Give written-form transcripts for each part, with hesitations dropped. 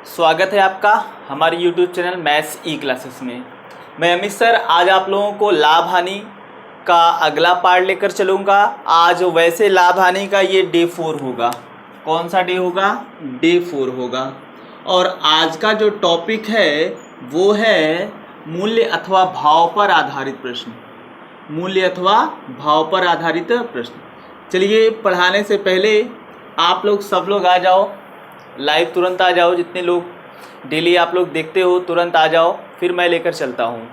स्वागत है आपका हमारे YouTube चैनल मैथ्स ई क्लासेस में। मैं अमित सर आज आप लोगों को लाभ हानि का अगला पार्ट लेकर चलूँगा। आज वैसे लाभ हानि का ये डे 4 होगा। कौन सा डे होगा? डे 4 होगा। और आज का जो टॉपिक है वो है मूल्य अथवा भाव पर आधारित प्रश्न। मूल्य अथवा भाव पर आधारित प्रश्न। चलिए पढ़ाने से पहले आप लोग सब लोग आ जाओ, लाइव तुरंत आ जाओ। जितने लोग डेली आप लोग देखते हो तुरंत आ जाओ, फिर मैं लेकर चलता हूँ।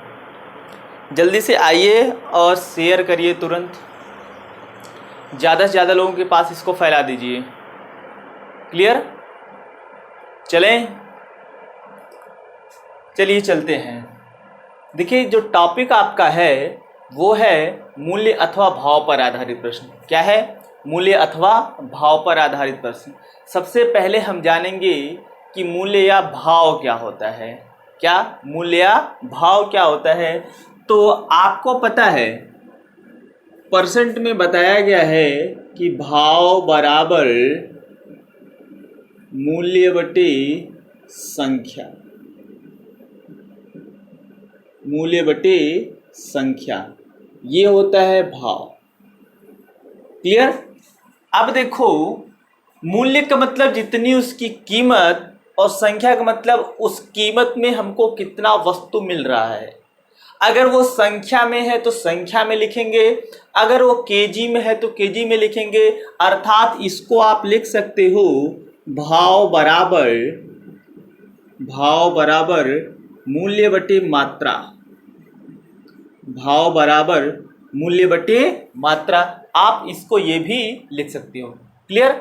जल्दी से आइए और शेयर करिए तुरंत। ज़्यादा से ज़्यादा लोगों के पास इसको फैला दीजिए। क्लियर? चलें, चलिए चलते हैं। देखिए जो टॉपिक आपका है वो है मूल्य अथवा भाव पर आधारित प्रश्न। क्या है? मूल्य अथवा भाव पर आधारित प्रश्न। सबसे पहले हम जानेंगे कि मूल्य या भाव क्या होता है। क्या मूल्य या भाव क्या होता है? तो आपको पता है परसेंट में बताया गया है कि भाव बराबर मूल्य बटे संख्या। मूल्य बटे संख्या, ये होता है भाव। क्लियर? अब देखो, मूल्य का मतलब जितनी उसकी कीमत और संख्या का मतलब उस कीमत में हमको कितना वस्तु मिल रहा है। अगर वो संख्या में है तो संख्या में लिखेंगे, अगर वो केजी में है तो केजी में लिखेंगे। अर्थात इसको आप लिख सकते हो भाव बराबर मूल्य बटे मात्रा। भाव बराबर मूल्य बटे मात्रा, आप इसको ये भी लिख सकते हो। क्लियर?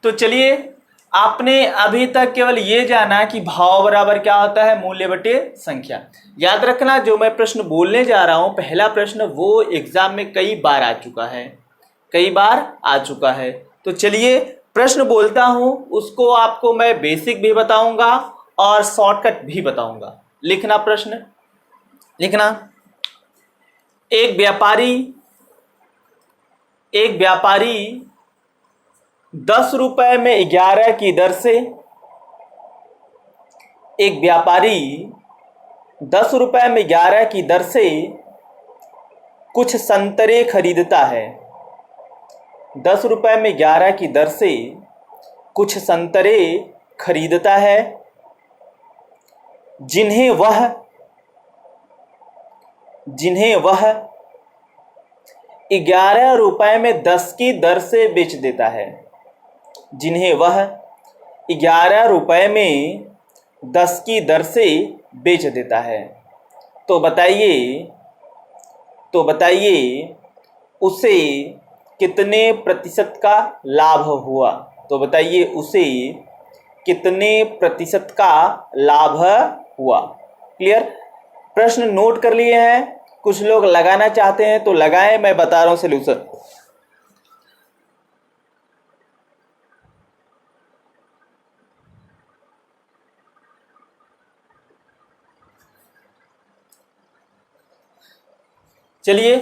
तो चलिए, आपने अभी तक केवल ये जाना कि भाव बराबर क्या होता है? मूल्य बटे संख्या। याद रखना जो मैं प्रश्न बोलने जा रहा हूं, पहला प्रश्न वो एग्जाम में कई बार आ चुका है। तो चलिए प्रश्न बोलता हूं, उसको आपको मैं बेसिक भी बताऊंगा और शॉर्टकट भी बताऊंगा। लिखना प्रश्न, लिखना। एक व्यापारी 10 रुपए में 11 की दर से, एक व्यापारी 10 रुपए में 11 की दर से कुछ संतरे खरीदता है। 10 रुपए में 11 की दर से कुछ संतरे खरीदता है, जिन्हें वह 11 रुपए में 10 की दर से बेच देता है। जिन्हें वह 11 रुपए में 10 की दर से बेच देता है। तो बताइए उसे कितने प्रतिशत का लाभ हुआ? तो बताइए उसे कितने प्रतिशत का लाभ हुआ? क्लियर? प्रश्न नोट कर लिए हैं? कुछ लोग लगाना चाहते हैं तो लगाएं, मैं बता रहा हूं सलूशन। चलिए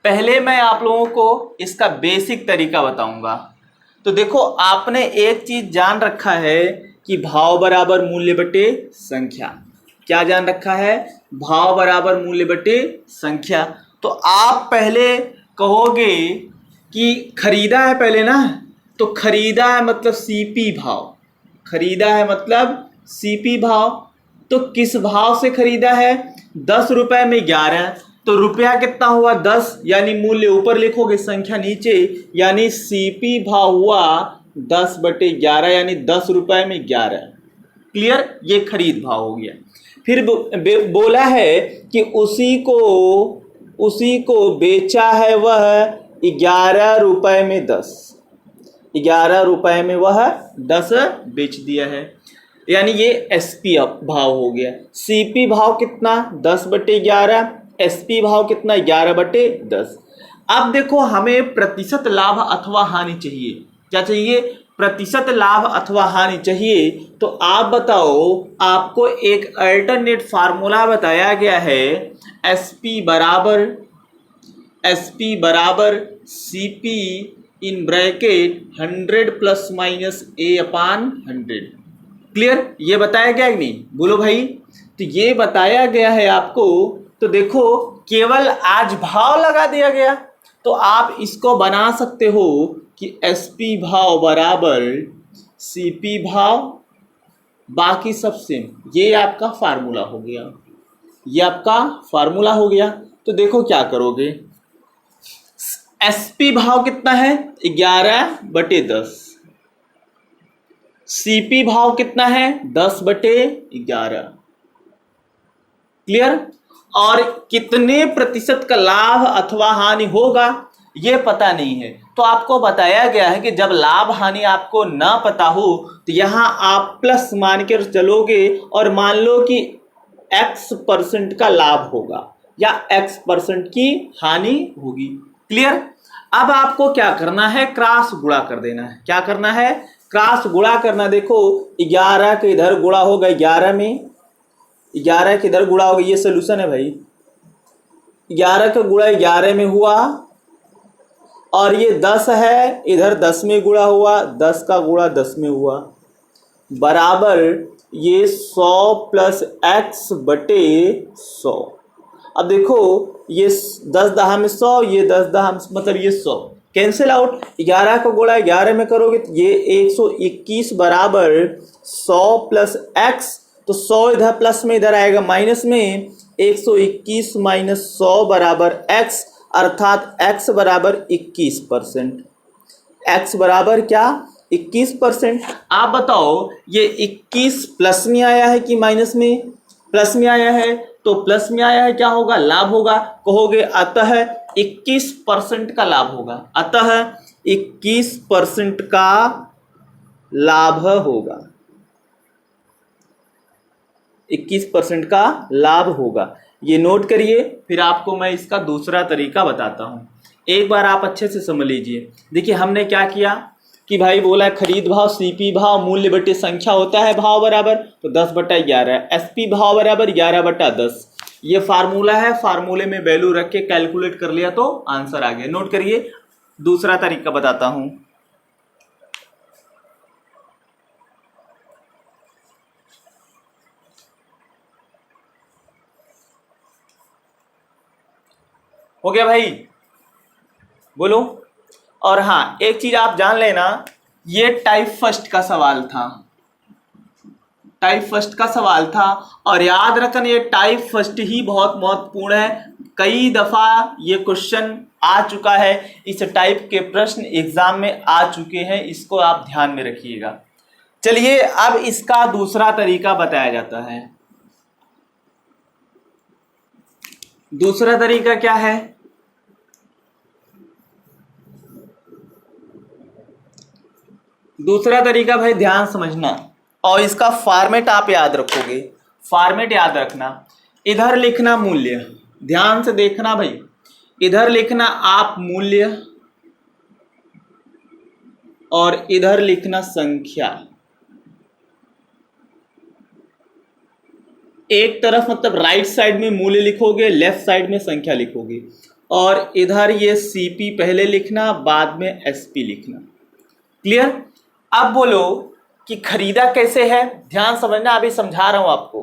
पहले मैं आप लोगों को इसका बेसिक तरीका बताऊंगा। तो देखो, आपने एक चीज जान रखा है कि भाव बराबर मूल्य बटे संख्या। क्या जान रखा है? भाव बराबर मूल्य बटे संख्या। तो आप पहले कहोगे कि खरीदा है पहले ना, तो खरीदा है मतलब सीपी भाव। खरीदा है मतलब सीपी भाव। तो किस भाव से खरीदा है? 10 रुपए में 11, तो रुपया कितना हुआ? 10, यानी मूल्य ऊपर लिखोगे, संख्या नीचे, यानी सीपी भाव हुआ 10 बटे 11, यानी 10 रुपए में 11। क्लियर? ये खरीद भाव हो गया। फिर बोला है कि उसी को बेचा है वह 11 रुपए में 10। 11 रुपए में वह 10 बेच दिया है, यानी ये एसपी भाव हो गया। सीपी भाव कितना? 10 बटे 11। एसपी भाव कितना? 11 बटे 10। अब देखो, हमें प्रतिशत लाभ अथवा हानि चाहिए। क्या चाहिए? प्रतिशत लाभ अथवा हानि चाहिए। तो आप बताओ, आपको एक अल्टरनेट फार्मूला बताया गया है, एसपी बराबर CP in bracket 100 ± A/100। Clear, ये बताया गया कि नहीं, बोलो भाई। तो ये बताया गया है आपको। तो देखो केवल आज भाव लगा दिया गया, तो आप इसको बना सकते हो कि एसपी भाव बराबर सीपी भाव, बाकी सब सेम। ये आपका फार्मूला हो गया, ये आपका फार्मूला हो गया। तो देखो क्या करोगे, एसपी भाव कितना है 11/10, सीपी भाव कितना है 10/11। क्लियर, और कितने प्रतिशत का लाभ अथवा हानि होगा ये पता नहीं है। तो आपको बताया गया है कि जब लाभ हानि आपको ना पता हो तो यहां आप प्लस मान के चलोगे और मान लो कि x% का लाभ होगा या x% की हानि होगी। क्लियर, अब आपको क्या करना है, क्रॉस गुणा कर देना है। क्या करना है, क्रॉस गुणा करना। देखो 11 के इधर गुणा होगा 11 में, 11 के इधर गुणा होगा, ये सोल्यूशन है भाई। 11 का गुणा 11 में हुआ, और ये 10 है, इधर 10 में गुणा हुआ, 10 का गुणा 10 में हुआ, बराबर ये 100 प्लस x/100। अब देखो ये 10 दहा में 100, ये 10 दहा मतलब ये 100 कैंसिल आउट। 11 का गुणा 11 में करोगे तो ये 121 बराबर 100 प्लस x, तो 100 इधर प्लस में इधर आएगा माइनस में, 121 माइनस 100 बराबर x, अर्थात x बराबर 21%। x बराबर क्या 21%। आप बताओ ये 21 प्लस में आया है कि माइनस में, प्लस में आया है, तो प्लस में आया है क्या होगा, लाभ होगा। कहोगे अतः 21% का लाभ होगा, अतः 21% का लाभ होगा, 21% का लाभ होगा। ये नोट करिए, फिर आपको मैं इसका दूसरा तरीका बताता हूं, एक बार आप अच्छे से समझ लीजिए। देखिए हमने क्या किया कि भाई बोला खरीद भाव सीपी भाव मूल्य बटे संख्या होता है भाव बराबर, तो 10/11, एसपी भाव बराबर 11/10। ये फार्मूला है, फार्मूले में वैल्यू रख के कैलकुलेट कर लिया तो आंसर आ गया। नोट करिए, दूसरा तरीका बताता हूं। हो गया भाई, बोलो। और हाँ एक चीज आप जान लेना, ये टाइप फर्स्ट का सवाल था, टाइप फर्स्ट का सवाल था, और याद रखना ये टाइप फर्स्ट ही बहुत महत्वपूर्ण है। कई दफा ये क्वेश्चन आ चुका है, इस टाइप के प्रश्न एग्जाम में आ चुके हैं, इसको आप ध्यान में रखिएगा। चलिए अब इसका दूसरा तरीका बताया जाता है। दूसरा तरीका क्या है, दूसरा तरीका भाई ध्यान समझना, और इसका फॉर्मेट आप याद रखोगे। फॉर्मेट याद रखना, इधर लिखना मूल्य, ध्यान से देखना भाई, इधर लिखना आप मूल्य और इधर लिखना संख्या। एक तरफ मतलब राइट साइड में मूल्य लिखोगे, लेफ्ट साइड में संख्या लिखोगे, और इधर ये सीपी पहले लिखना, बाद में एसपी लिखना। क्लियर। अब बोलो कि खरीदा कैसे है, ध्यान समझना, अभी समझा रहा हूं आपको।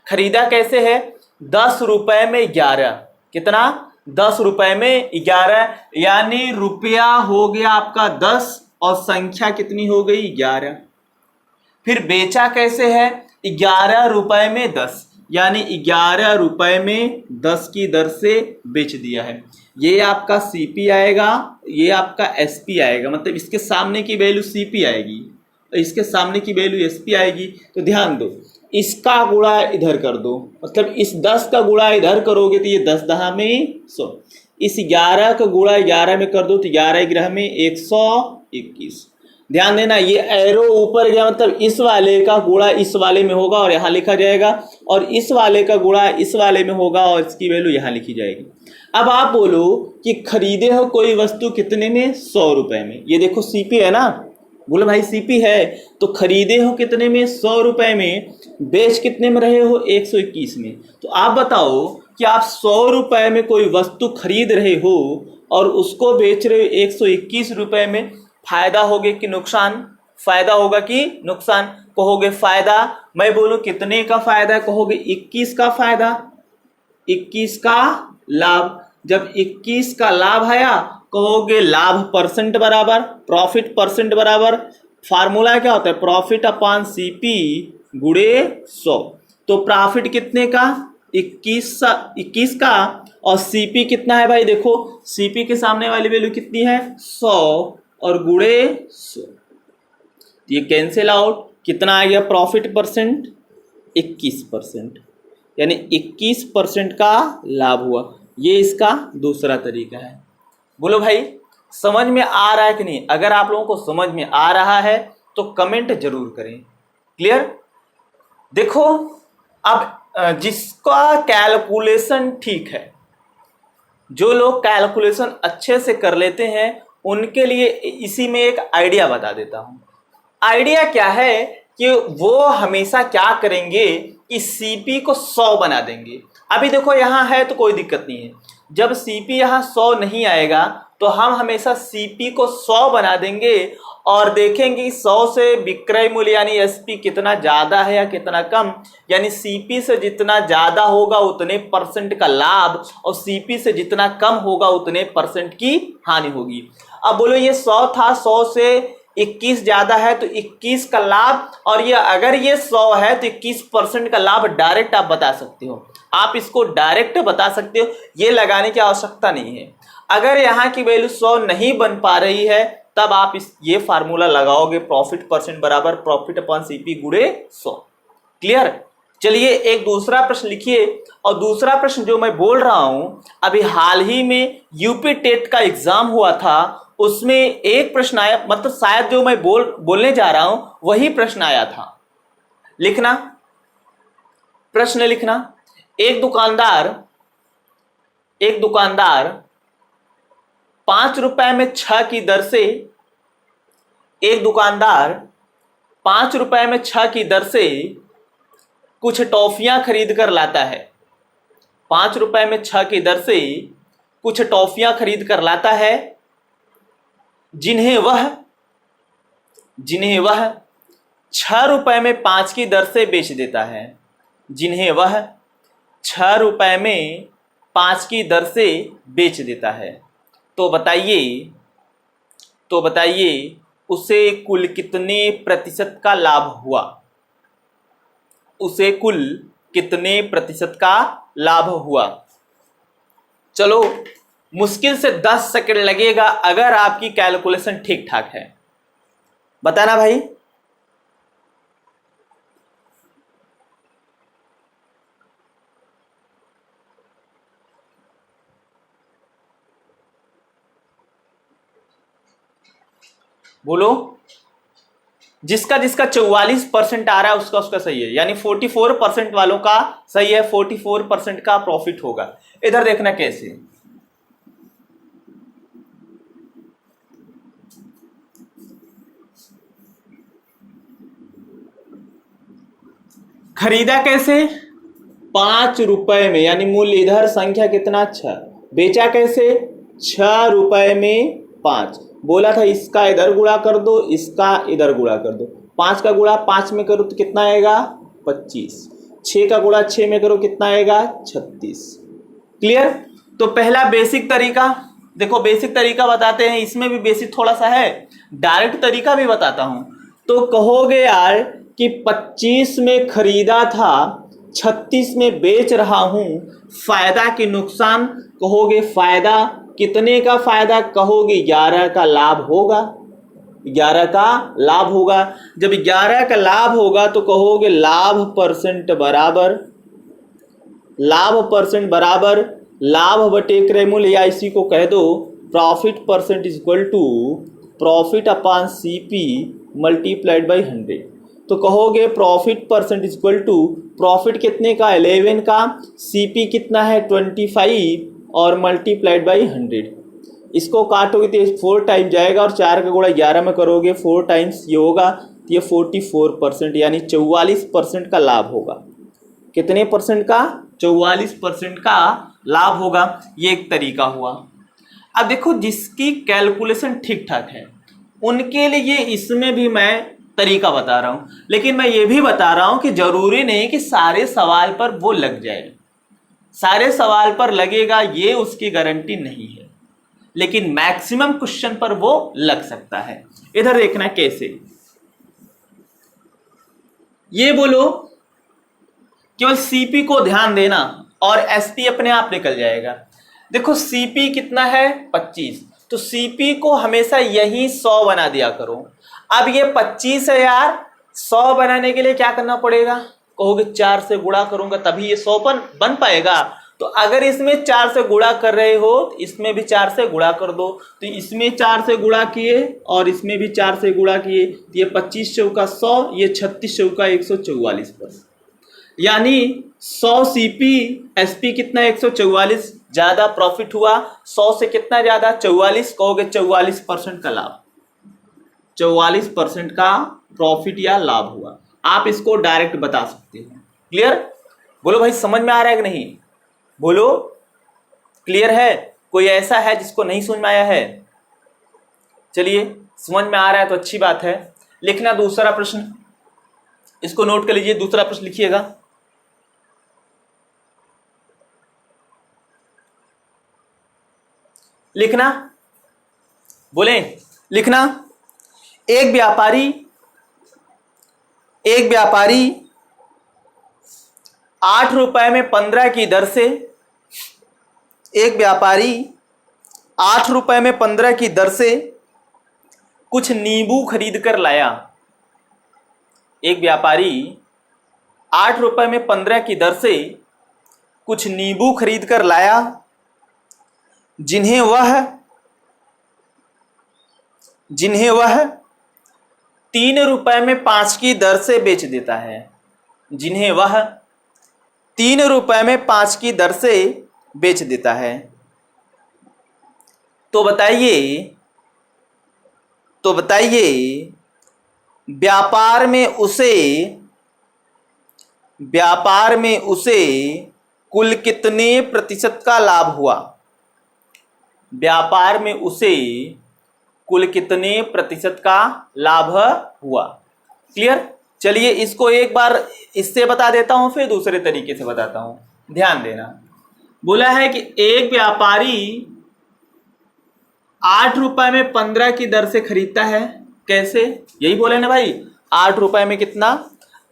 खरीदा कैसे है, 10 रुपए में 11, कितना 10 रुपए में 11, यानी रुपया हो गया आपका 10 और संख्या कितनी हो गई 11। फिर बेचा कैसे है, 11 रुपए में 10, यानी 11 रुपए में 10 की दर से बेच दिया है। ये आपका सीपी आएगा, ये आपका एसपी आएगा, मतलब इसके सामने की वैल्यू सीपी आएगी, इसके सामने की वैल्यू एसपी आएगी। तो ध्यान दो, इसका गुणा इधर कर दो, मतलब इस 10 का गुणा इधर करोगे तो ये 10 दहा में 100, इस 11 का गुणा 11 में कर दो तो 11 ग्रह में 121। ध्यान देना, ये एरो ऊपर गया मतलब इस वाले का गुणा इस वाले में होगा और यहाँ लिखा जाएगा, और इस वाले का गुणा इस वाले में होगा और इसकी वैल्यू यहाँ लिखी जाएगी। अब आप बोलो कि खरीदे हो कोई वस्तु कितने में, 100 रुपए में। ये देखो सीपी है ना, बोलो भाई सीपी है, तो खरीदे हो कितने में, 100 रुपए में, बेच कितने में रहे हो, 121 में। तो आप बताओ कि आप 100 रुपए में कोई वस्तु खरीद रहे हो और उसको बेच रहे हो 121 रुपए में, फायदा होगे कि नुकसान, फायदा होगा कि नुकसान? कहोगे फायदा। मैं बोलूं कितने का फायदा? कहोगे 21 का फायदा, 21 का लाभ। जब 21 का लाभ आया कहोगे लाभ परसेंट बराबर प्रॉफिट परसेंट बराबर, फार्मूला क्या होता है? प्रॉफिट अपॉन सीपी गुणे 100। तो प्रॉफिट कितने का? 21 का, और सीपी कितना है भाई? देखो सीपी के सामने वाली वैल्यू कितनी है? 100 और गुणे 100, ये कैंसिल आउट। कितना आ गया प्रॉफिट परसेंट? 21%, यानी 21% का लाभ हुआ। ये इसका दूसरा तरीका है। बोलो भाई समझ में आ रहा है कि नहीं? अगर आप लोगों को समझ में आ रहा है तो कमेंट जरूर करें। क्लियर? देखो अब जिसका कैलकुलेशन ठीक है, जो लोग कैलकुलेशन अच्छे से कर लेते हैं, उनके लिए इसी में एक आइडिया बता देता हूं। आइडिया क्या है कि वो हमेशा क्या करेंगे कि सीपी को 100 बना देंगे। अभी देखो यहां है तो कोई दिक्कत नहीं है, जब सीपी यहां 100 नहीं आएगा तो हम हमेशा सीपी को 100 बना देंगे और देखेंगे 100 से विक्रय मूल्य यानी एसपी कितना ज्यादा है या कितना कम। यानी सीपी से जितना ज्यादा होगा उतने परसेंट का लाभ, और सीपी से जितना कम होगा उतने परसेंट की हानि होगी। अब बोलो ये 100 था, 100 से 21 ज्यादा है तो 21 का लाभ, और ये अगर ये 100 है तो 21% का लाभ डायरेक्ट आप बता सकते हो। आप इसको डायरेक्ट बता सकते हो, ये लगाने की आवश्यकता नहीं है। अगर यहाँ की वैल्यू 100 नहीं बन पा रही है तब आप ये फार्मूला लगाओगे, प्रॉफिट परसेंट बराबर प्रॉफिट अपॉन सीपी गुणे 100। क्लियर? चलिए एक दूसरा प्रश्न लिखिए। और दूसरा प्रश्न जो मैं बोल रहा हूं, अभी हाल ही में यूपी टेट का एग्जाम हुआ था, उसमें एक प्रश्न आया, मतलब शायद जो मैं बोलने जा रहा हूं वही प्रश्न आया था। लिखना, प्रश्न लिखना। एक दुकानदार 5 रुपए में 6 की दर से, एक दुकानदार 5 रुपए में 6 की दर से कुछ टॉफियां खरीद कर लाता है। 5 रुपए में 6 की दर से कुछ टॉफियां खरीद कर लाता है, जिन्हें वह 6 रुपए में 5 की दर से बेच देता है। जिन्हें वह 6 रुपए में 5 की दर से बेच देता है। तो बताइए उसे कुल कितने प्रतिशत का लाभ हुआ? उसे कुल कितने प्रतिशत का लाभ हुआ? चलो मुश्किल से 10 सेकंड लगेगा अगर आपकी कैलकुलेशन ठीक ठाक है। बताना भाई। बोलो। जिसका 44% आ रहा है उसका सही है, यानी 44% वालों का सही है। 44% का प्रॉफिट होगा। इधर देखना कैसे। खरीदा कैसे? 5 रुपए में, यानी मूल्य इधर संख्या कितना? 6। बेचा कैसे? 6 रुपए में 5। बोला था इसका इधर गुणा कर दो, इसका इधर गुणा कर दो। 5 का गुणा 5 में करो तो कितना आएगा? 25। 6 का गुणा 6 में करो कितना आएगा? 36। क्लियर? तो पहला बेसिक तरीका देखो, बेसिक तरीका बताते हैं, इसमें भी बेसिक थोड़ा सा है, डायरेक्ट तरीका भी बताता हूं। तो कहोगे यार कि 25 में खरीदा था, 36 में बेच रहा हूं, फायदा कि नुकसान? कहोगे फायदा। कितने का फायदा? कहोगे 11 का लाभ होगा। 11 का लाभ होगा। जब 11 का लाभ होगा तो कहोगे लाभ परसेंट बराबर लाभ बटे क्रय मूल्य, या इसी को कह दो profit percent is equal to profit upon CP multiplied by 100। तो कहोगे profit percent is equal to profit कितने का? 11 का, सीपी कितना है? 25 और मल्टीप्लाइड बाई 100। इसको काटोगे तो 4 टाइम जाएगा और 4 का गुणा 11 में करोगे 4 टाइम्स ये होगा, तो ये 44% यानी 44% का लाभ होगा। कितने परसेंट का? 44% का लाभ होगा। ये एक तरीका हुआ। अब देखो जिसकी कैलकुलेशन ठीक ठाक है उनके लिए इसमें भी मैं तरीका बता रहा हूं, लेकिन मैं ये भी बता रहा हूं कि जरूरी नहीं कि सारे सवाल पर वो लग जाए, सारे सवाल पर लगेगा ये उसकी गारंटी नहीं है, लेकिन मैक्सिमम क्वेश्चन पर वो लग सकता है। इधर देखना कैसे, ये बोलो केवल सीपी को ध्यान देना और एसपी अपने आप निकल जाएगा। देखो सीपी कितना है 25, तो सीपी को हमेशा यही 100 बना दिया करो। अब ये 25 है यार, 100 बनाने के लिए क्या करना पड़ेगा, कहोगे 4 से गुणा करूंगा तभी ये 100 बन पाएगा। तो अगर इसमें 4 से गुणा कर रहे हो तो इसमें भी 4 से गुणा कर दो, तो इसमें 4 से गुणा किए और इसमें भी 4 से गुणा किए, तो ये 25 चौका 100, ये 36 चौका 144 पर, यानी 100 सीपी एसपी कितना 144 ज्यादा प्रॉफिट हुआ। 100 से कितना ज्यादा 44, कहोगे 44% का लाभ, 44% का प्रॉफिट या लाभ हुआ। आप इसको डायरेक्ट बता सकते हो। क्लियर? बोलो भाई समझ में आ रहा है कि नहीं, बोलो क्लियर है? कोई ऐसा है जिसको नहीं समझ में आया है? चलिए समझ में आ रहा है तो अच्छी बात है। लिखना दूसरा प्रश्न, इसको नोट कर लीजिए, दूसरा प्रश्न लिखिएगा। लिखना, बोले लिखना। एक व्यापारी 8 रुपए में 15 की दर से, एक व्यापारी 8 रुपए में 15 की दर से कुछ नींबू खरीद कर लाया। एक व्यापारी 8 रुपए में 15 की दर से कुछ नींबू खरीद कर लाया, जिन्हें वह 3 रुपए में 5 की दर से बेच देता है, जिन्हें वह 3 रुपए में 5 की दर से बेच देता है। तो बताइए व्यापार में उसे कुल कितने प्रतिशत का लाभ हुआ। व्यापार में उसे कुल कितने प्रतिशत का लाभ हुआ। क्लियर? चलिए इसको एक बार इससे बता देता हूं, फिर दूसरे तरीके से बताता हूं, ध्यान देना। बोला है कि एक व्यापारी 8 रुपए में 15 की दर से खरीदता है। कैसे? यही बोला है ना भाई, 8 रुपए में कितना,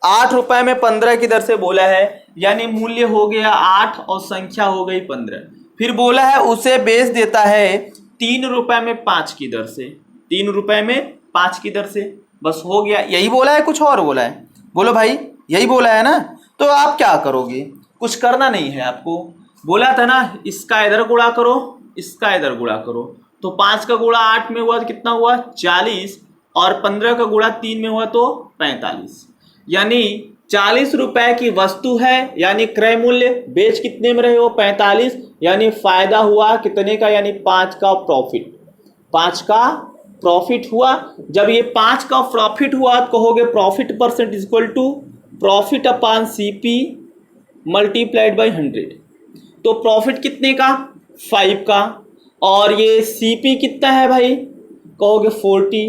8 रुपए में 15 की दर से बोला है, यानी मूल्य हो गया 8 और संख्या हो गई 15। फिर बोला है उसे बेच देता है 3 रुपए में 5 की दर से, 3 रुपए में 5 की दर से, बस हो गया। यही बोला है, कुछ और बोला है? बोलो भाई यही बोला है ना। तो आप क्या करोगे, कुछ करना नहीं है आपको। बोला था ना इसका इधर गुणा करो, इसका इधर गुणा करो, तो 5 का गुणा 8 में हुआ तो कितना हुआ 40, और 15 का गुणा 3 में हुआ तो 45, यानी 40 रुपए की वस्तु है, यानी क्रय मूल्य, बेच कितने में रहे हो 45, यानी फायदा हुआ कितने का, यानी 5 का प्रॉफिट, 5 का प्रॉफिट हुआ। जब ये 5 का प्रॉफिट हुआ तो कहोगे profit percent is equal to profit upon CP multiplied by 100। तो प्रॉफिट कितने का 5 का, और ये सीपी कितना है भाई, कहोगे 40,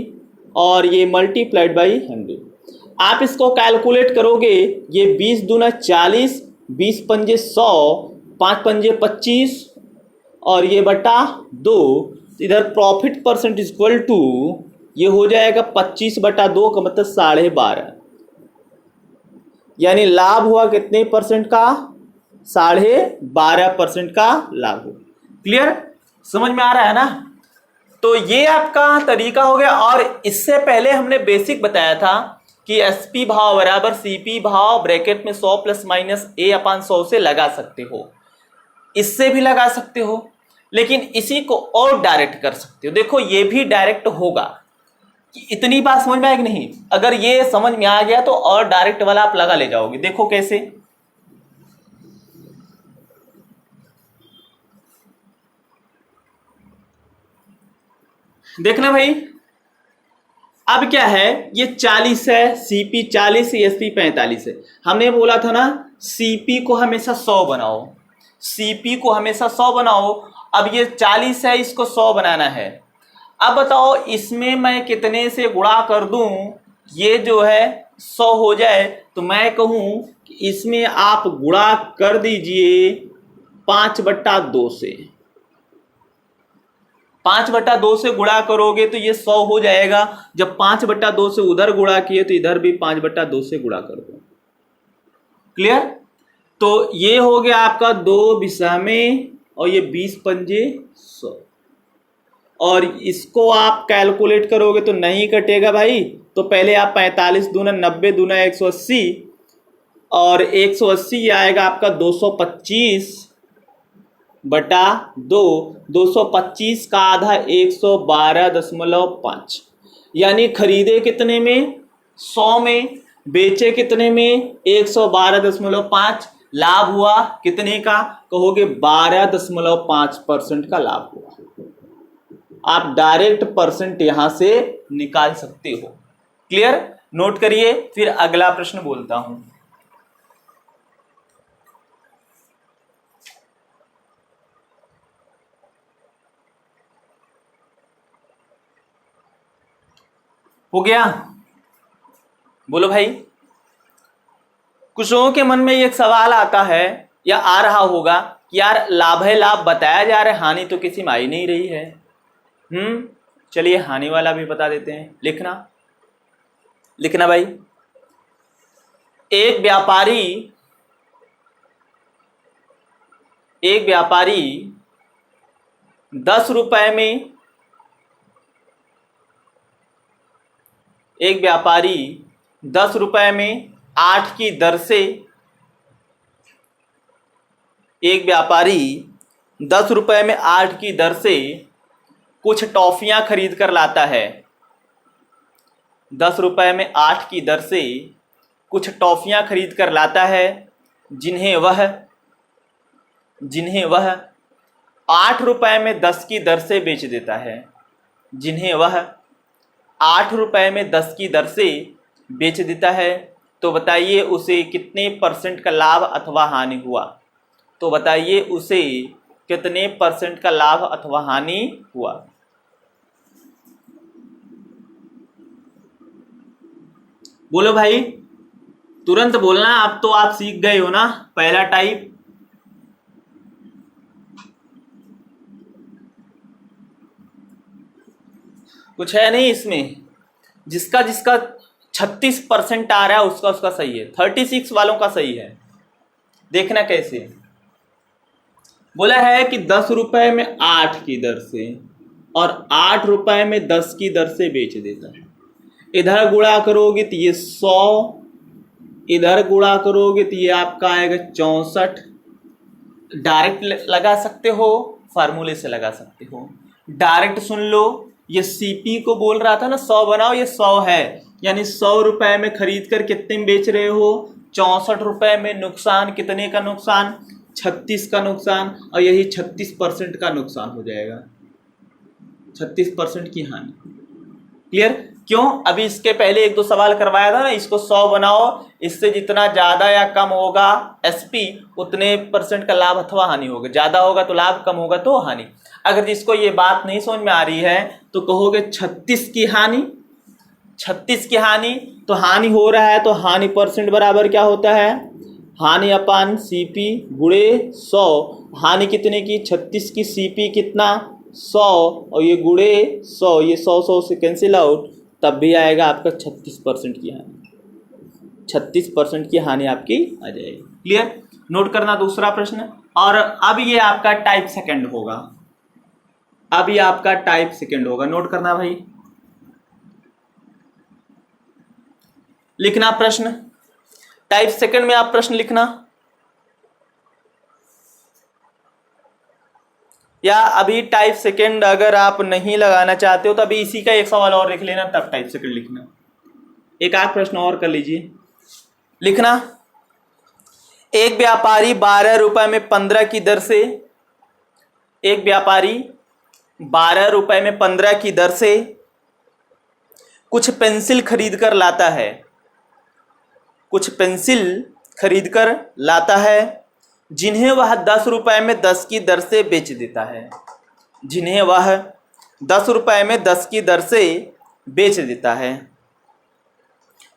और ये मल्टीप्लाइड बाई 100। आप इसको कैलकुलेट करोगे, ये 20 दूना 40, 20 पंजे 100, 5 पंजे 25, और ये बटा 2, इधर प्रॉफिट परसेंट इक्वल टू ये हो जाएगा 25 बटा 2 का मतलब 12.5, यानी लाभ हुआ कितने परसेंट का, 12.5% का लाभ हो। क्लियर? समझ में आ रहा है ना? तो ये आपका तरीका हो गया। और इससे पहले हमने बेसिक बताया था कि एसपी भाव बराबर सीपी भाव ब्रैकेट में 100 प्लस माइनस ए अपान 100 से लगा सकते हो, इससे भी लगा सकते हो, लेकिन इसी को और डायरेक्ट कर सकते हो। देखो ये भी डायरेक्ट होगा, कि इतनी बात समझ में आएगी नहीं, अगर ये समझ में आ गया तो और डायरेक्ट वाला आप लगा ले जाओगे। देखो कैसे, देखना भाई, अब क्या है, ये 40 है, सीपी 40 है, एसपी 45 है। हमने बोला था ना सीपी को हमेशा 100 बनाओ, सीपी को हमेशा 100 बनाओ। अब ये 40 है, इसको 100 बनाना है। अब बताओ इसमें मैं कितने से गुणा कर दूं, ये जो है 100 हो जाए, तो मैं कहूं कि इसमें आप गुणा कर दीजिए 5/2 से। 5/2 से गुणा करोगे तो ये 100 हो जाएगा। जब 5/2 से उधर गुणा किए तो इधर भी 5/2 से गुणा कर दो। क्लियर? तो ये हो गया आपका 2 बिसा में, और ये 20 पंजे 100। और इसको आप कैलकुलेट करोगे तो नहीं कटेगा भाई। तो पहले आप 45 दूना 90 दूना 180, और 180 आएगा आपका 225/2। 225 का आधा 112.5, यानी खरीदे कितने में? 100 में। बेचे कितने में? 112.5। लाभ हुआ कितने का? कहोगे 12.5% का लाभ हुआ। आप डायरेक्ट परसेंट यहां से निकाल सकते हो। क्लियर? नोट करिए, फिर अगला प्रश्न बोलता हूं। हो गया? बोलो भाई। कुछ लोगों के मन में एक सवाल आता है या आ रहा होगा कि यार लाभ है, लाभ बताया जा रहा है, हानि तो किसी में आई नहीं रही है। चलिए हानि वाला भी बता देते हैं। लिखना भाई। एक व्यापारी 10 रुपए में, एक व्यापारी 10 रुपए में 8 की दर से, एक व्यापारी 10 रुपए में 8 की दर से कुछ टॉफियां खरीद कर लाता है। 10 रुपए में 8 की दर से कुछ टॉफियां खरीद कर लाता है, जिन्हें वह 8 रुपए में 10 की दर से बेच देता है। जिन्हें वह 8 रुपए में 10 की दर से बेच देता है। तो बताइए उसे कितने % का लाभ अथवा हानि हुआ? तो बताइए उसे कितने % का लाभ अथवा हानि हुआ? बोलो भाई, तुरंत बोलना। अब तो आप सीख गए हो ना पहला टाइप। कुछ है नहीं इसमें। जिसका 36% आ रहा है उसका सही है, 36 वालों का सही है। देखना कैसे। बोला है कि 10 रुपए में 8 की दर से और 8 रुपए में 10 की दर से बेच देता है। इधर गुणा करोगे तो ये 100, इधर गुणा करोगे तो ये आपका आएगा 64। डायरेक्ट लगा सकते हो, फार्मूले से लगा सकते हो। डायरेक्ट सुन लो, ये सीपी को बोल रहा था ना 100 बनाओ, ये 100 है, यानी 100 रुपए में खरीद कर कितने में बेच रहे हो? 64 रुपए में। नुकसान कितने का नुकसान? 36 का नुकसान, और यही 36% का नुकसान हो जाएगा, 36% की हानि। क्लियर? क्यों? अभी इसके पहले 1-2 सवाल करवाया था ना, इसको 100 बनाओ, इससे जितना ज्यादा या कम होगा एसपी उतने % का लाभ अथवा हानि होगा। ज्यादा होगा तो लाभ, कम होगा तो हानि। अगर जिसको ये बात नहीं समझ में आ रही है तो कहोगे 36 की हानि। 36 की हानि, तो हानि हो रहा है तो हानि % बराबर क्या होता है? हानि अपान सीपी गुणे 100। हानि कितने की? 36 की। सीपी कितना? 100, और ये गुणे 100, ये 100 से कैंसिल आउट, तब भी आएगा आपका 36% की हानि। 36% की हानि आपकी आ जाएगी। क्लियर? नोट करना दूसरा प्रश्न। और अब ये आपका टाइप सेकंड होगा। अब ये आपका टाइप सेकंड होगा। नोट करना भाई। लिखना प्रश्न। टाइप सेकंड में आप प्रश्न लिखना, या अभी टाइप सेकंड अगर आप नहीं लगाना चाहते हो तो अभी इसी का एक सवाल और लिख लेना, तब टाइप सेकंड लिखना। एक आध प्रश्न और कर लीजिए। लिखना, एक व्यापारी 12 रुपए में 15 की दर से, एक व्यापारी 12 रुपए में 15 की दर से कुछ पेंसिल खरीद कर लाता है, कुछ पेंसिल खरीद कर लाता है, जिन्हें वह 10 रुपए में 10 की दर से बेच देता है। जिन्हें वह 10 रुपए में 10 की दर से बेच देता है,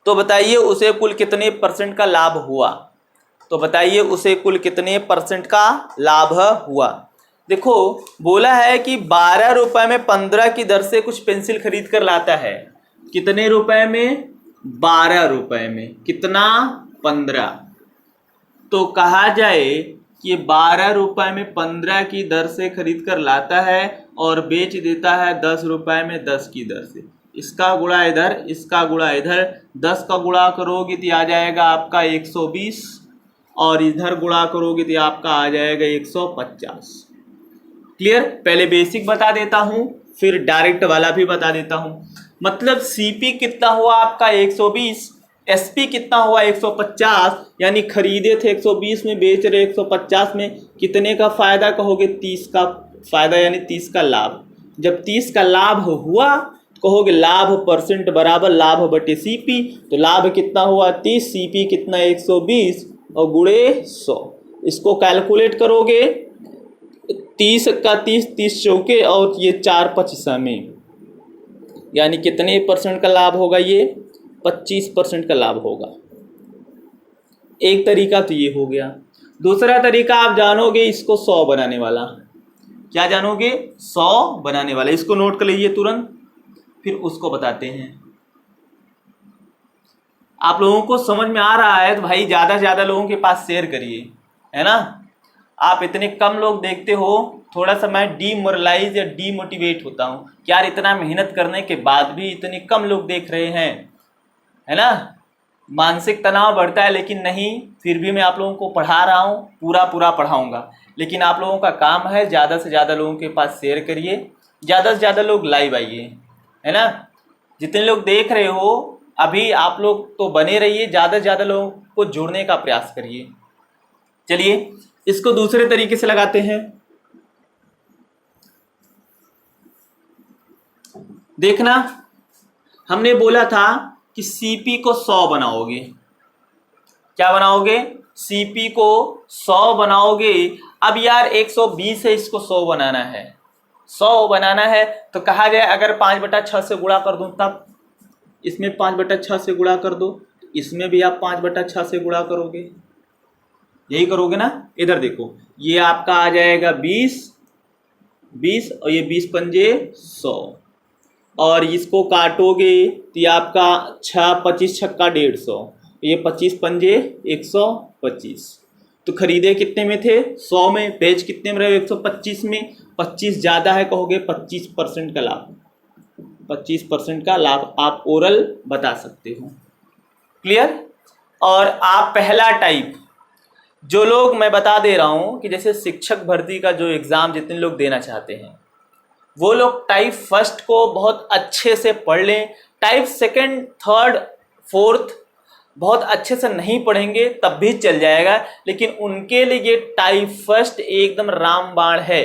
तो बताइए उसे कुल कितने परसेंट का लाभ हुआ। तो बताइए उसे कुल कितने परसेंट का लाभ हुआ। देखो बोला है कि 12 रुपए में 15 की दर से कुछ पेंसिल खरीद कर लाता है। कितने रुपए में? 12 रुपए में। कितना? 15। तो कहा जाए कि 12 रुपए में 15 की दर से खरीद कर लाता है और बेच देता है 10 रुपए में 10 की दर से। इसका गुणा इधर, इसका गुणा इधर, 10 का गुणा करोगे तो आ जाएगा आपका 120 और इधर गुणा करोगे तो आपका आ जाएगा 150। क्लियर? पहले बेसिक बता देता हूं, फिर डायरेक्ट वाला भी बता देता हूं। मतलब सीपी कितना हुआ आपका 120, एसपी कितना हुआ 150, यानी खरीदे थे 120 में, बेच रहे 150 में। कितने का फायदा कहोगे? 30 का फायदा, यानी 30 का लाभ। जब 30 का लाभ हुआ तो कहोगे लाभ परसेंट बराबर लाभ बटे सीपी। तो लाभ कितना हुआ? 30, सीपी कितना? 120 और गुणे 100। इसको कैलकुलेट करोगे 30 का 30, 30 चौके और ये 4 25 में, यानी कितने परसेंट का लाभ होगा? ये 25% का लाभ होगा। एक तरीका तो ये हो गया। दूसरा तरीका आप जानोगे इसको 100 बनाने वाला। क्या जानोगे? 100 बनाने वाला। इसको नोट कर लीजिए तुरंत, फिर उसको बताते हैं। आप लोगों को समझ में आ रहा है तो भाई ज़्यादा से ज़्यादा लोगों के पास शेयर करिए, है ना। आप इतने कम लोग देखते हो, थोड़ा सा मैं डीमोरलाइज या डीमोटिवेट होता हूँ कि यार इतना मेहनत करने के बाद भी इतने कम लोग देख रहे हैं, है ना। मानसिक तनाव बढ़ता है, लेकिन नहीं, फिर भी मैं आप लोगों को पढ़ा रहा हूँ, पूरा पढ़ाऊँगा। लेकिन आप लोगों का काम है ज़्यादा से ज़्यादा लोगों के पास शेयर करिए, ज़्यादा से ज़्यादा लोग लाइव आइए, है ना। जितने लोग देख रहे हो अभी आप लोग तो बने रहिए, ज़्यादा से ज़्यादा लोगों को जोड़ने का प्रयास करिए। चलिए इसको दूसरे तरीके से लगाते हैं। देखना, हमने बोला था कि सीपी को 100 बनाओगे। क्या बनाओगे? सीपी को 100 बनाओगे। अब यार 120 है, इसको 100 बनाना है। 100 बनाना है तो कहा जाए अगर 5/6 से गुणा कर दूं, तब इसमें 5/6 से गुणा कर दो, इसमें भी आप 5/6 से गुणा करोगे, यही करोगे ना। इधर देखो, ये आपका आ जाएगा 20 और ये 20 पंजे 100, और इसको काटोगे तो ये आपका 6 25 छक्का 150, ये 25 पंजे 125। तो खरीदे कितने में थे? 100 में। बेच कितने में रहे? 125 में। 25 ज़्यादा है कहोगे 25% का लाभ। 25% का लाभ आप ओरल बता सकते हो। क्लियर? और आप पहला टाइप, जो लोग, मैं बता दे रहा हूं कि जैसे शिक्षक भर्ती का जो एग्ज़ाम जितने लोग देना चाहते हैं, वो लोग टाइप फर्स्ट को बहुत अच्छे से पढ़ लें। टाइप सेकंड, थर्ड, फोर्थ बहुत अच्छे से नहीं पढ़ेंगे तब भी चल जाएगा, लेकिन उनके लिए ये टाइप फर्स्ट एकदम रामबाण है।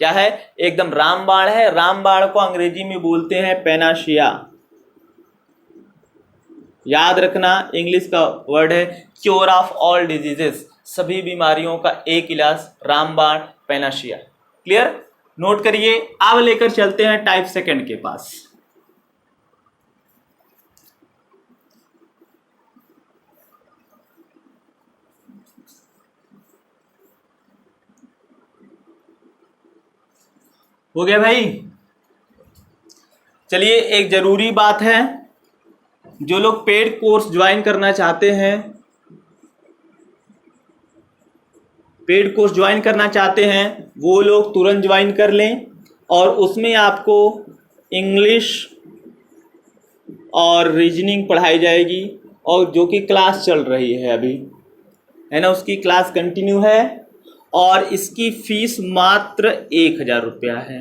क्या है? एकदम रामबाण है। रामबाण को अंग्रेजी में बोलते हैं पैनाशिया। याद रखना, इंग्लिश का वर्ड है क्योर ऑफ ऑल डिजीजेस, सभी बीमारियों का एक इलाज रामबाण, पैनाशिया। क्लियर? नोट करिए। अब लेकर चलते हैं टाइप सेकंड के पास। हो गया भाई? चलिए एक जरूरी बात है, जो लोग पेड कोर्स ज्वाइन करना चाहते हैं, पेड कोर्स ज्वाइन करना चाहते हैं वो लोग तुरंत ज्वाइन कर लें। और उसमें आपको इंग्लिश और रीजनिंग पढ़ाई जाएगी, और जो कि क्लास चल रही है अभी, है ना, उसकी क्लास कंटिन्यू है। और इसकी फीस मात्र 1000 रुपया है,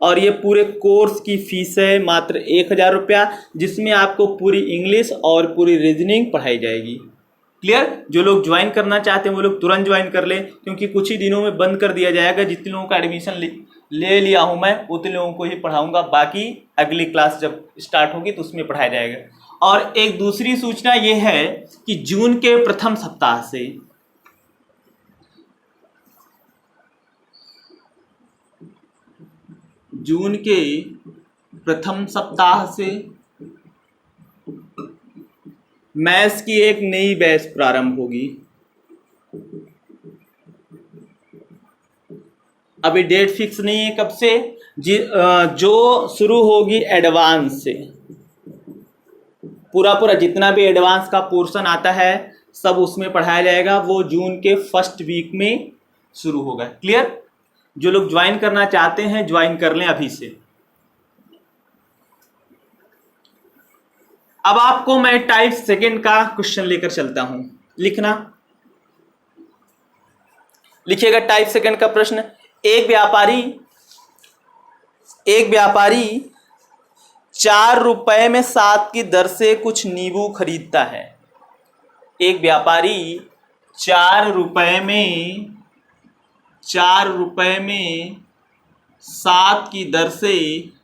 और ये पूरे कोर्स की फीस है मात्र 1000 रुपया, जिसमें आपको पूरी इंग्लिश और पूरी रीजनिंग पढ़ाई जाएगी। क्लियर? जो लोग ज्वाइन करना चाहते हैं वो लोग तुरंत ज्वाइन कर लें, क्योंकि कुछ ही दिनों में बंद कर दिया जाएगा। जितने लोगों का एडमिशन ले लिया हूं मैं, उतने लोगों को ही पढ़ाऊंगा, बाकी अगली क्लास जब स्टार्ट होगी तो उसमें पढ़ाया जाएगा। और एक दूसरी सूचना ये है कि जून के प्रथम सप्ताह से जून के प्रथम सप्ताह से मैथ्स की एक नई बैच प्रारंभ होगी। अभी डेट फिक्स नहीं है कब से, जो शुरू होगी एडवांस से। पूरा जितना भी एडवांस का पोर्शन आता है सब उसमें पढ़ाया जाएगा। वो जून के फर्स्ट वीक में शुरू होगा। क्लियर? जो लोग ज्वाइन करना चाहते हैं ज्वाइन कर लें अभी से। अब आपको मैं टाइप सेकंड का क्वेश्चन लेकर चलता हूं। लिखना, लिखिएगा टाइप सेकंड का प्रश्न। एक व्यापारी 4 रुपए में 7 की दर से कुछ नींबू खरीदता है। एक व्यापारी 4 रुपए में 7 की दर से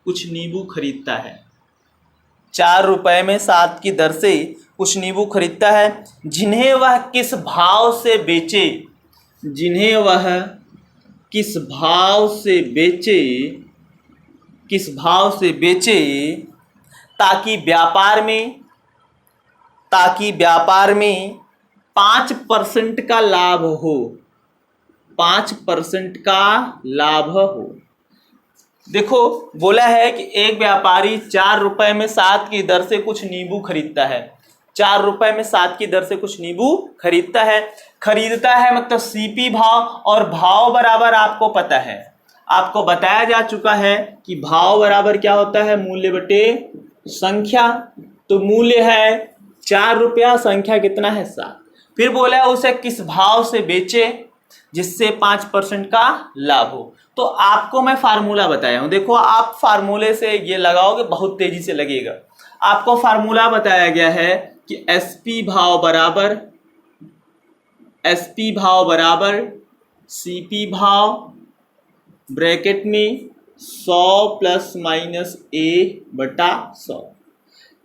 कुछ नींबू खरीदता है। 4 रुपए में 7 की दर से कुछ नींबू खरीदता है, जिन्हें वह किस भाव से बेचे, ताकि व्यापार में 5% का लाभ हो। 5% का लाभ हो। देखो बोला है कि एक व्यापारी 4 रुपए में 7 की दर से कुछ नींबू खरीदता है। 4 रुपए में 7 की दर से कुछ नींबू खरीदता है मतलब सीपी भाव, और भाव बराबर आपको पता है, आपको बताया जा चुका है कि भाव बराबर क्या होता है, मूल्य बटे संख्या। तो मूल्य है 4 रुपया, संख्या कितना है 7। फिर बोला है उसे किस भाव से बेचे जिससे 5% का लाभ हो। तो आपको मैं फार्मूला बताया हूं, देखो आप फार्मूले से ये लगाओगे बहुत तेजी से लगेगा। आपको फार्मूला बताया गया है कि एसपी भाव बराबर सीपी भाव ब्रैकेट में 100 + -a बटा 100।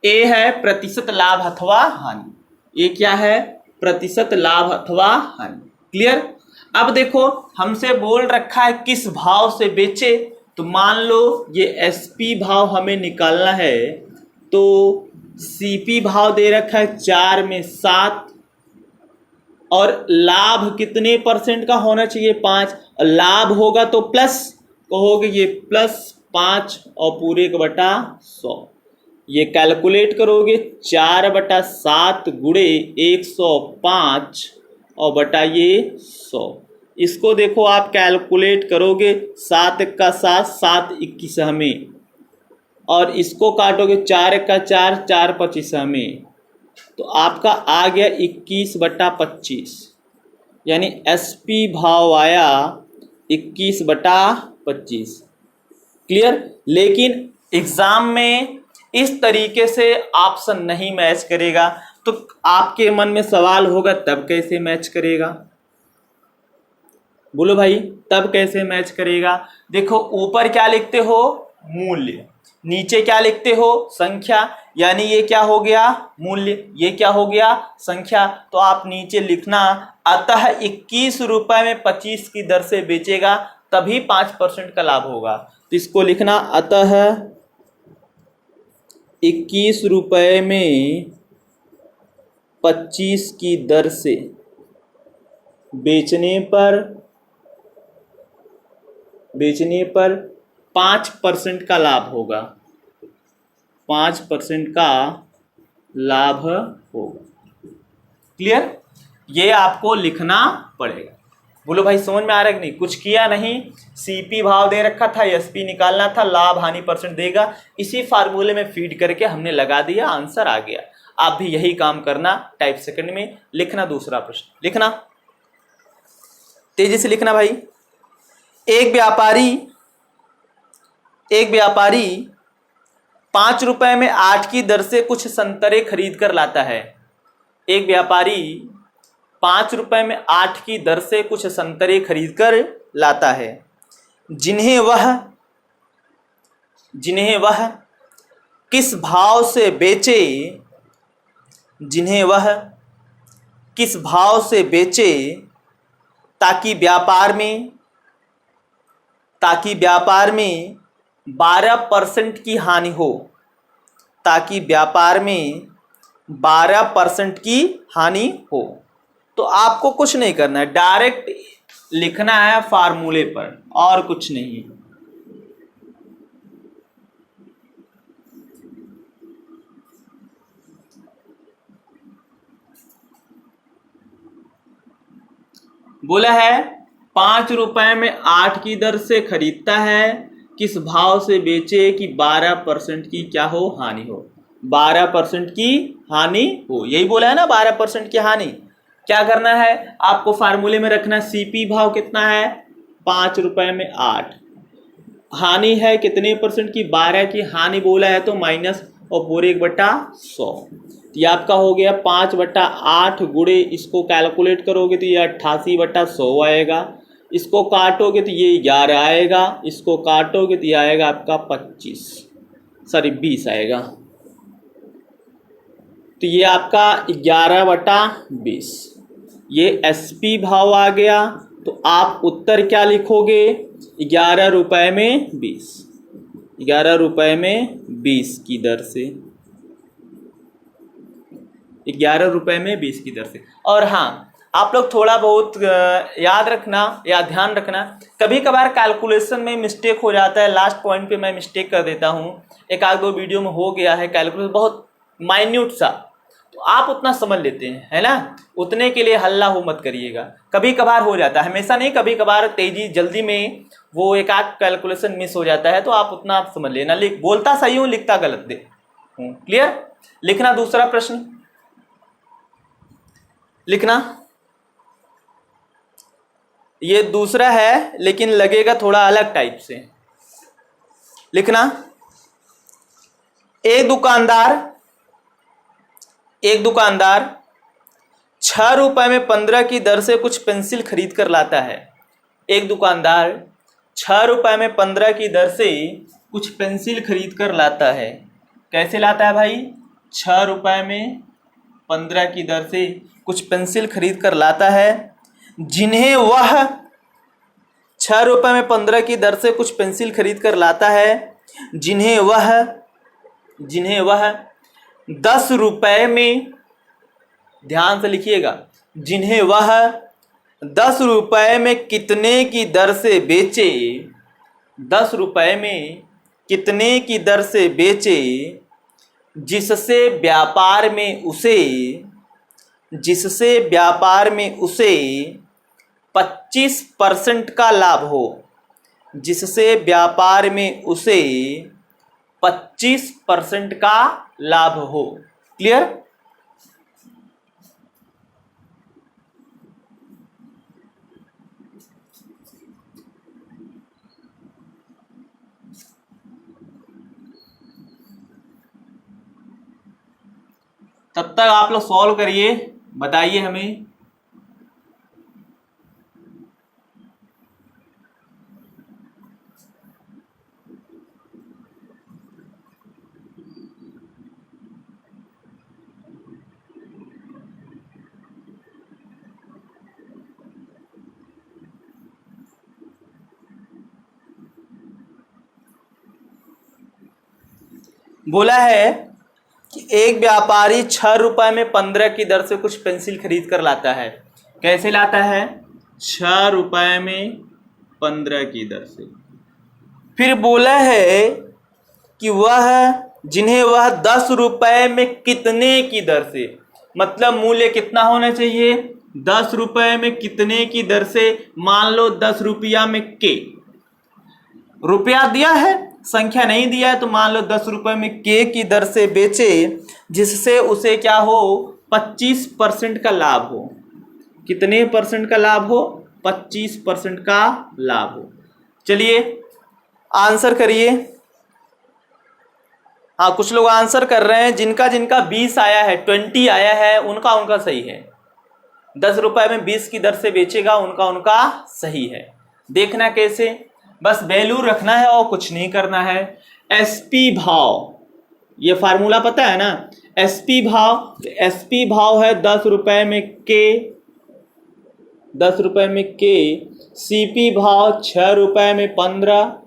ए है प्रतिशत लाभ अथवा हानि, ये क्या है, प्रतिशत लाभ अथवा हानि। क्लियर? अब देखो हमसे बोल रखा है किस भाव से बेचे, तो मान लो ये एसपी भाव हमें निकालना है, तो सीपी भाव दे रखा है 4 में 7, और लाभ कितने % का होना चाहिए, 5। लाभ होगा तो प्लस, कहोगे ये +5 और पूरे का बटा 100। ये कैलकुलेट करोगे 4/7 गुणे 105 और बटा ये 100। इसको देखो आप कैलकुलेट करोगे 7 का 7, 7 21 में, और इसको काटोगे 4 का 4, 4 25 में, तो आपका आ गया 21/25, यानी एसपी भाव आया 21/25। क्लियर? लेकिन एग्जाम में इस तरीके से ऑप्शन नहीं मैच करेगा, तो आपके मन में सवाल होगा तब कैसे मैच करेगा, बोलो भाई तब कैसे मैच करेगा। देखो ऊपर क्या लिखते हो, मूल्य, नीचे क्या लिखते हो, संख्या, यानी ये क्या हो गया मूल्य, ये क्या हो गया संख्या। तो आप नीचे लिखना अतः 21 रुपए में 25 की दर से बेचेगा तभी 5% का लाभ होगा। तो इसको लिखना अतः 21 रुपए में 25 की दर से बेचने पर 5% का लाभ होगा, 5% का लाभ होगा। क्लियर? ये आपको लिखना पड़ेगा। बोलो भाई समझ में आ रहा है कि नहीं? कुछ किया नहीं, सीपी भाव दे रखा था, एसपी निकालना था, लाभ हानि % देगा, इसी फार्मूले में फीड करके हमने लगा दिया, आंसर आ गया। आप भी यही काम करना टाइप सेकंड में। लिखना दूसरा प्रश्न, लिखना तेजी से लिखना भाई। एक व्यापारी 5 रुपए में 8 की दर से कुछ संतरे खरीद कर लाता है। एक व्यापारी 5 रुपए में 8 की दर से कुछ संतरे खरीद कर लाता है, जिन्हें वह किस भाव से बेचे ताकि व्यापार में 12% की हानि हो, ताकि व्यापार में 12% की हानि हो। तो आपको कुछ नहीं करना है, डायरेक्ट लिखना है फार्मूले पर, और कुछ नहीं। बोला है 5 रुपए में 8 की दर से खरीदता है, किस भाव से बेचे कि 12% की क्या हो, हानि हो। 12% की हानि हो, यही बोला है ना, 12% की हानि। क्या करना है आपको, फार्मूले में रखना, सीपी भाव कितना है, 5 रुपए में 8, हानि है कितने परसेंट की, 12 की हानि बोला है तो माइनस और पूरे 1/100। ये आपका हो गया 5/8 गुणे, इसको कैलकुलेट करोगे तो ये 88/100 आएगा। इसको काटोगे तो ये 11 आएगा, इसको काटोगे तो ये आएगा आपका 20 आएगा। तो ये आपका 11/20, ये एसपी भाव आ गया। तो आप उत्तर क्या लिखोगे, 11 रुपए में 20, 11 रुपए में 20 की दर से, 11 रुपए में 20 की दर से। और हाँ, आप लोग थोड़ा बहुत याद रखना या ध्यान रखना, कभी कभार कैलकुलेशन में मिस्टेक हो जाता है, लास्ट पॉइंट पे मैं मिस्टेक कर देता हूँ, एक आध दो वीडियो में हो गया है कैलकुलेशन बहुत माइन्यूट सा, तो आप उतना समझ लेते हैं, है ना, उतने के लिए हल्ला हो मत करिएगा, कभी कभार हो जाता है, हमेशा नहीं, कभी कभार तेजी जल्दी में वो एक आध कैलकुलेशन मिस हो जाता है, तो आप उतना आप समझ लेना। बोलता सही हूँ, लिखता गलत दे। क्लियर? लिखना दूसरा प्रश्न, लिखना। ये दूसरा है लेकिन लगेगा थोड़ा अलग टाइप से। लिखना, एक दुकानदार 6 रुपए में 15 की दर से कुछ पेंसिल खरीद कर लाता है। एक दुकानदार 6 रुपए में 15 की दर से कुछ पेंसिल खरीद कर लाता है। कैसे लाता है भाई? 6 रुपए में 15 की दर से कुछ पेंसिल खरीद कर लाता है, जिन्हें वह 6 रुपए में 15 की दर से कुछ पेंसिल खरीद कर लाता है, जिन्हें वह 10 रुपए में, ध्यान से लिखिएगा, जिन्हें वह 10 रुपए में कितने की दर से बेचे, 10 रुपए में कितने की दर से बेचे, जिससे व्यापार में उसे 25% का लाभ हो, जिससे व्यापार में उसे 25% का लाभ हो। क्लियर? तब तक आप लोग सॉल्व करिए, बताइए हमें। बोला है कि एक व्यापारी 6 रुपए में 15 की दर से कुछ पेंसिल खरीद कर लाता है। कैसे लाता है? 6 रुपए में 15 की दर से। फिर बोला है कि जिन्हें वह 10 रुपए में कितने की दर से, मतलब मूल्य कितना होना चाहिए? 10 रुपए में कितने की दर से, मान लो 10 रुपया में के, रुपया दिया है, संख्या नहीं दिया है, तो मान लो 10 रुपए में के की दर से बेचे, जिससे उसे क्या हो? 25% का लाभ हो। कितने परसेंट का लाभ हो? 25% का लाभ हो। चलिए आंसर करिए। हाँ, कुछ लोग आंसर कर रहे हैं, जिनका 20 आया है, 20 आया है, उनका सही है। 10 रुपए में 20 की दर से बेचेगा, उनका सही है। देखना कैसे, बस वैल्यू रखना है और कुछ नहीं करना है। एसपी भाव, ये फार्मूला पता है ना, एसपी भाव है 10 रुपए में के, 10 रुपए में के। सीपी भाव 6 रुपए में 15,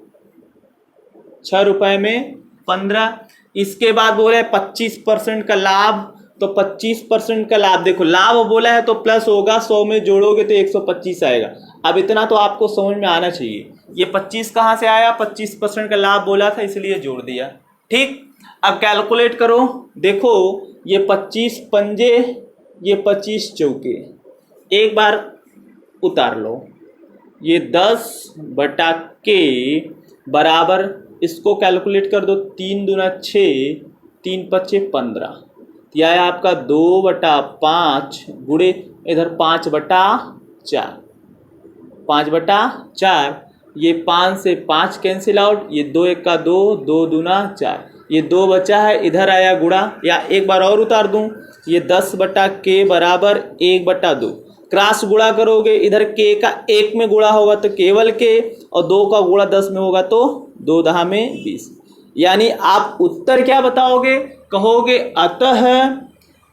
रुपए में 15। इसके बाद बोला है 25% का लाभ, तो 25% का लाभ, देखो लाभ बोला है तो प्लस होगा, 100 में जोड़ोगे तो 125 आएगा। अब इतना तो आपको समझ में आना चाहिए। ये 25 कहाँ से आया, 25% का लाभ बोला था इसलिए जोड़ दिया। ठीक, अब कैलकुलेट करो। देखो ये 25 पंजे, ये 25 चौके, एक बार उतार लो। ये 10/k बराबर, इसको कैलकुलेट कर दो, 3 दूना 6, 3 पच्चे 15, यह है आपका 2/5 गुणे इधर 5/4, 5/4। ये 5 से 5 कैंसिल आउट, ये 2 1 का 2, 2 दूना 4, ये 2 बचा है, इधर आया गुणा, या एक बार और उतार दूं, ये 10/k बराबर 1/2। क्रॉस गुणा करोगे, इधर k का 1 में गुणा होगा तो केवल k, और 2 का गुणा 10 में होगा तो 2 दहा में 20। यानी आप उत्तर क्या बताओगे, कहोगे अतः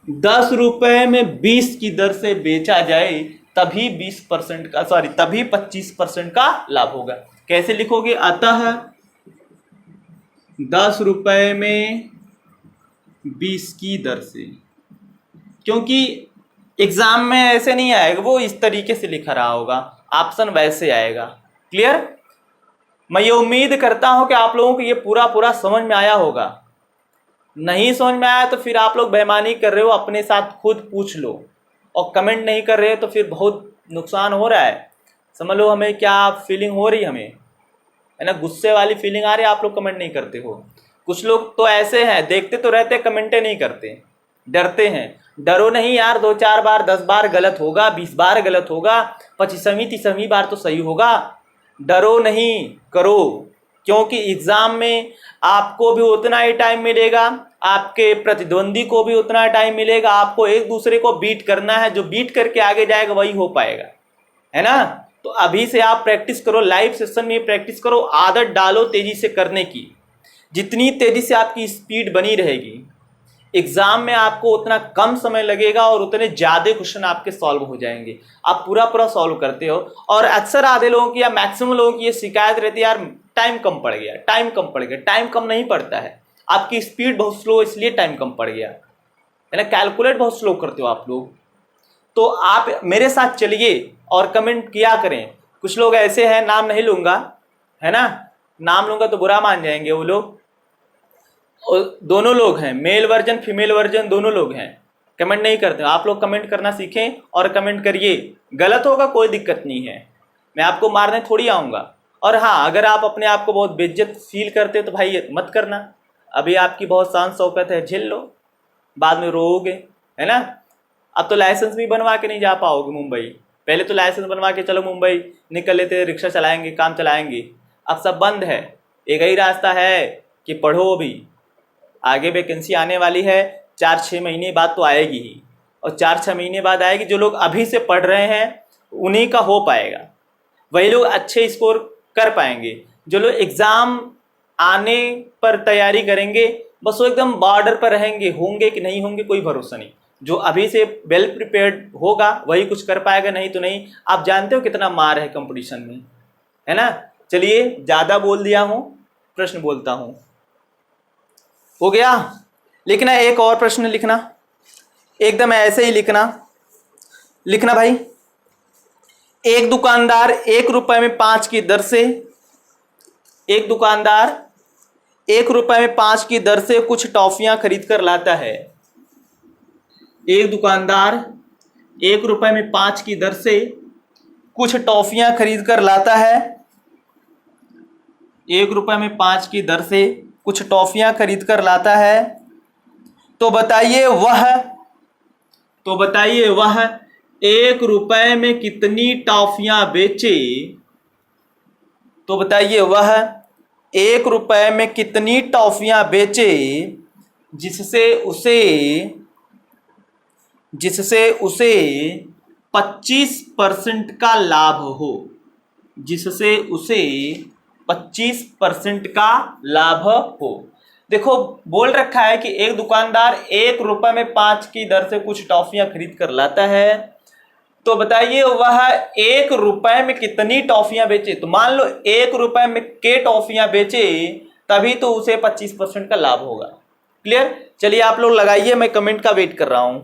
10 रुपए में 20 की दर से बेचा जाए तभी 20% का, सॉरी तभी 25% का लाभ होगा। कैसे लिखोगे, अतः 10 रुपए में 20 की दर से, क्योंकि एग्जाम में ऐसे नहीं आएगा, वो इस तरीके से लिखा रहा होगा, ऑप्शन वैसे आएगा। क्लियर? मैं ये उम्मीद करता हूं कि आप लोगों को ये पूरा समझ में आया होगा। नहीं समझ में आया तो फिर आप लोग बेईमानी कर रहे हो, अपने साथ खुद पूछ लो, और कमेंट नहीं कर रहे हो तो फिर बहुत नुकसान हो रहा है। समझ लो हमें क्या फीलिंग हो रही, हमें है ना, गुस्से वाली फीलिंग आ रही है, आप लोग कमेंट नहीं करते हो। कुछ लोग तो ऐसे हैं, देखते तो रहते, कमेंटे नहीं करते, डरते हैं। डरो नहीं यार, 2-4 बार 10 बार गलत होगा, 20 बार गलत होगा, 25वीं 30वीं बार तो सही होगा। डरो नहीं, करो, क्योंकि एग्जाम में आपको भी उतना ही टाइम मिलेगा, आपके प्रतिद्वंदी को भी उतना टाइम मिलेगा। आपको एक दूसरे को बीट करना है, जो बीट करके आगे जाएगा वही हो पाएगा, है ना। तो अभी से आप प्रैक्टिस करो, लाइव सेशन में प्रैक्टिस करो, आदत डालो तेजी से करने की। जितनी तेजी से आपकी स्पीड बनी रहेगी, एग्जाम में आपको उतना कम समय लगेगा और उतने ज्यादा क्वेश्चन आपके सॉल्व हो जाएंगे। आप पूरा सॉल्व करते हो। और अक्सर आधे लोगों की या मैक्सिमम लोगों की ये शिकायत रहती है, यार टाइम कम पड़ गया, टाइम कम पड़ गया। टाइम कम नहीं पड़ता है, आपकी स्पीड बहुत स्लो, इसलिए टाइम कम पड़ गया, है ना। कैलकुलेट बहुत स्लो करते हो आप लोग। तो आप मेरे साथ चलिए और कमेंट किया करें। कुछ लोग ऐसे हैं, नाम नहीं लूंगा, है ना, नाम लूंगा तो बुरा मान जाएंगे वो लोग। दोनों लोग हैं, मेल वर्जन फीमेल वर्जन दोनों लोग हैं, कमेंट नहीं करते। आप लोग कमेंट करना सीखें और कमेंट करिए। गलत होगा कोई दिक्कत नहीं है, मैं आपको मारने थोड़ी आऊँगा। और हाँ, अगर आप अपने आप को बहुत बेइज्जत फील करते तो भाई मत करना। अभी आपकी बहुत शान शौकत है, झेल लो, बाद में रोओगे, है ना। अब तो लाइसेंस भी बनवा के नहीं जा पाओगे मुंबई। पहले तो लाइसेंस बनवा के चलो मुंबई निकल लेते, रिक्शा चलाएंगे, काम चलाएंगे। अब सब बंद है। एक ही रास्ता है कि पढ़ो, अभी आगे वैकेंसी आने वाली है, 4-6 महीने बाद तो आएगी ही, और 4-6 महीने बाद आएगी। जो लोग अभी से पढ़ रहे हैं उन्हीं का हो पाएगा, वही लोग अच्छे स्कोर कर पाएंगे। जो लोग एग्ज़ाम आने पर तैयारी करेंगे, बस वो एकदम बॉर्डर पर रहेंगे, होंगे कि नहीं होंगे कोई भरोसा नहीं। जो अभी से वेल प्रिपेयर्ड होगा वही कुछ कर पाएगा, नहीं तो नहीं। आप जानते हो कितना मार है कंपटीशन में, है ना। चलिए, ज़्यादा बोल दिया हूँ, प्रश्न बोलता हूँ। हो गया? लिखना एक और प्रश्न लिखना, एकदम ऐसे ही लिखना भाई। एक दुकानदार 1 रुपए में 5 की दर से, एक दुकानदार 1 रुपए में 5 की दर से कुछ टॉफियां खरीद कर लाता है। एक दुकानदार 1 रुपए में 5 की दर से कुछ टॉफियां खरीद कर लाता है। 1 रुपए में 5 की दर से कुछ टॉफियां खरीद कर लाता है। तो बताइए वह 1 रुपए में कितनी टॉफियां बेचे। तो बताइए वह 1 रुपए में कितनी टॉफियां बेचे जिससे उसे 25% का लाभ हो, जिससे उसे 25% का लाभ हो। देखो बोल रखा है कि एक दुकानदार 1 रुपए में 5 की दर से कुछ टॉफियां खरीद कर लाता है। तो बताइए वह 1 रुपए में कितनी टॉफियां बेचे। तो मान लो 1 रुपए में के टॉफियां बेचे, तभी तो उसे 25% का लाभ होगा। क्लियर? चलिए आप लोग लगाइए, मैं कमेंट का वेट कर रहा हूं।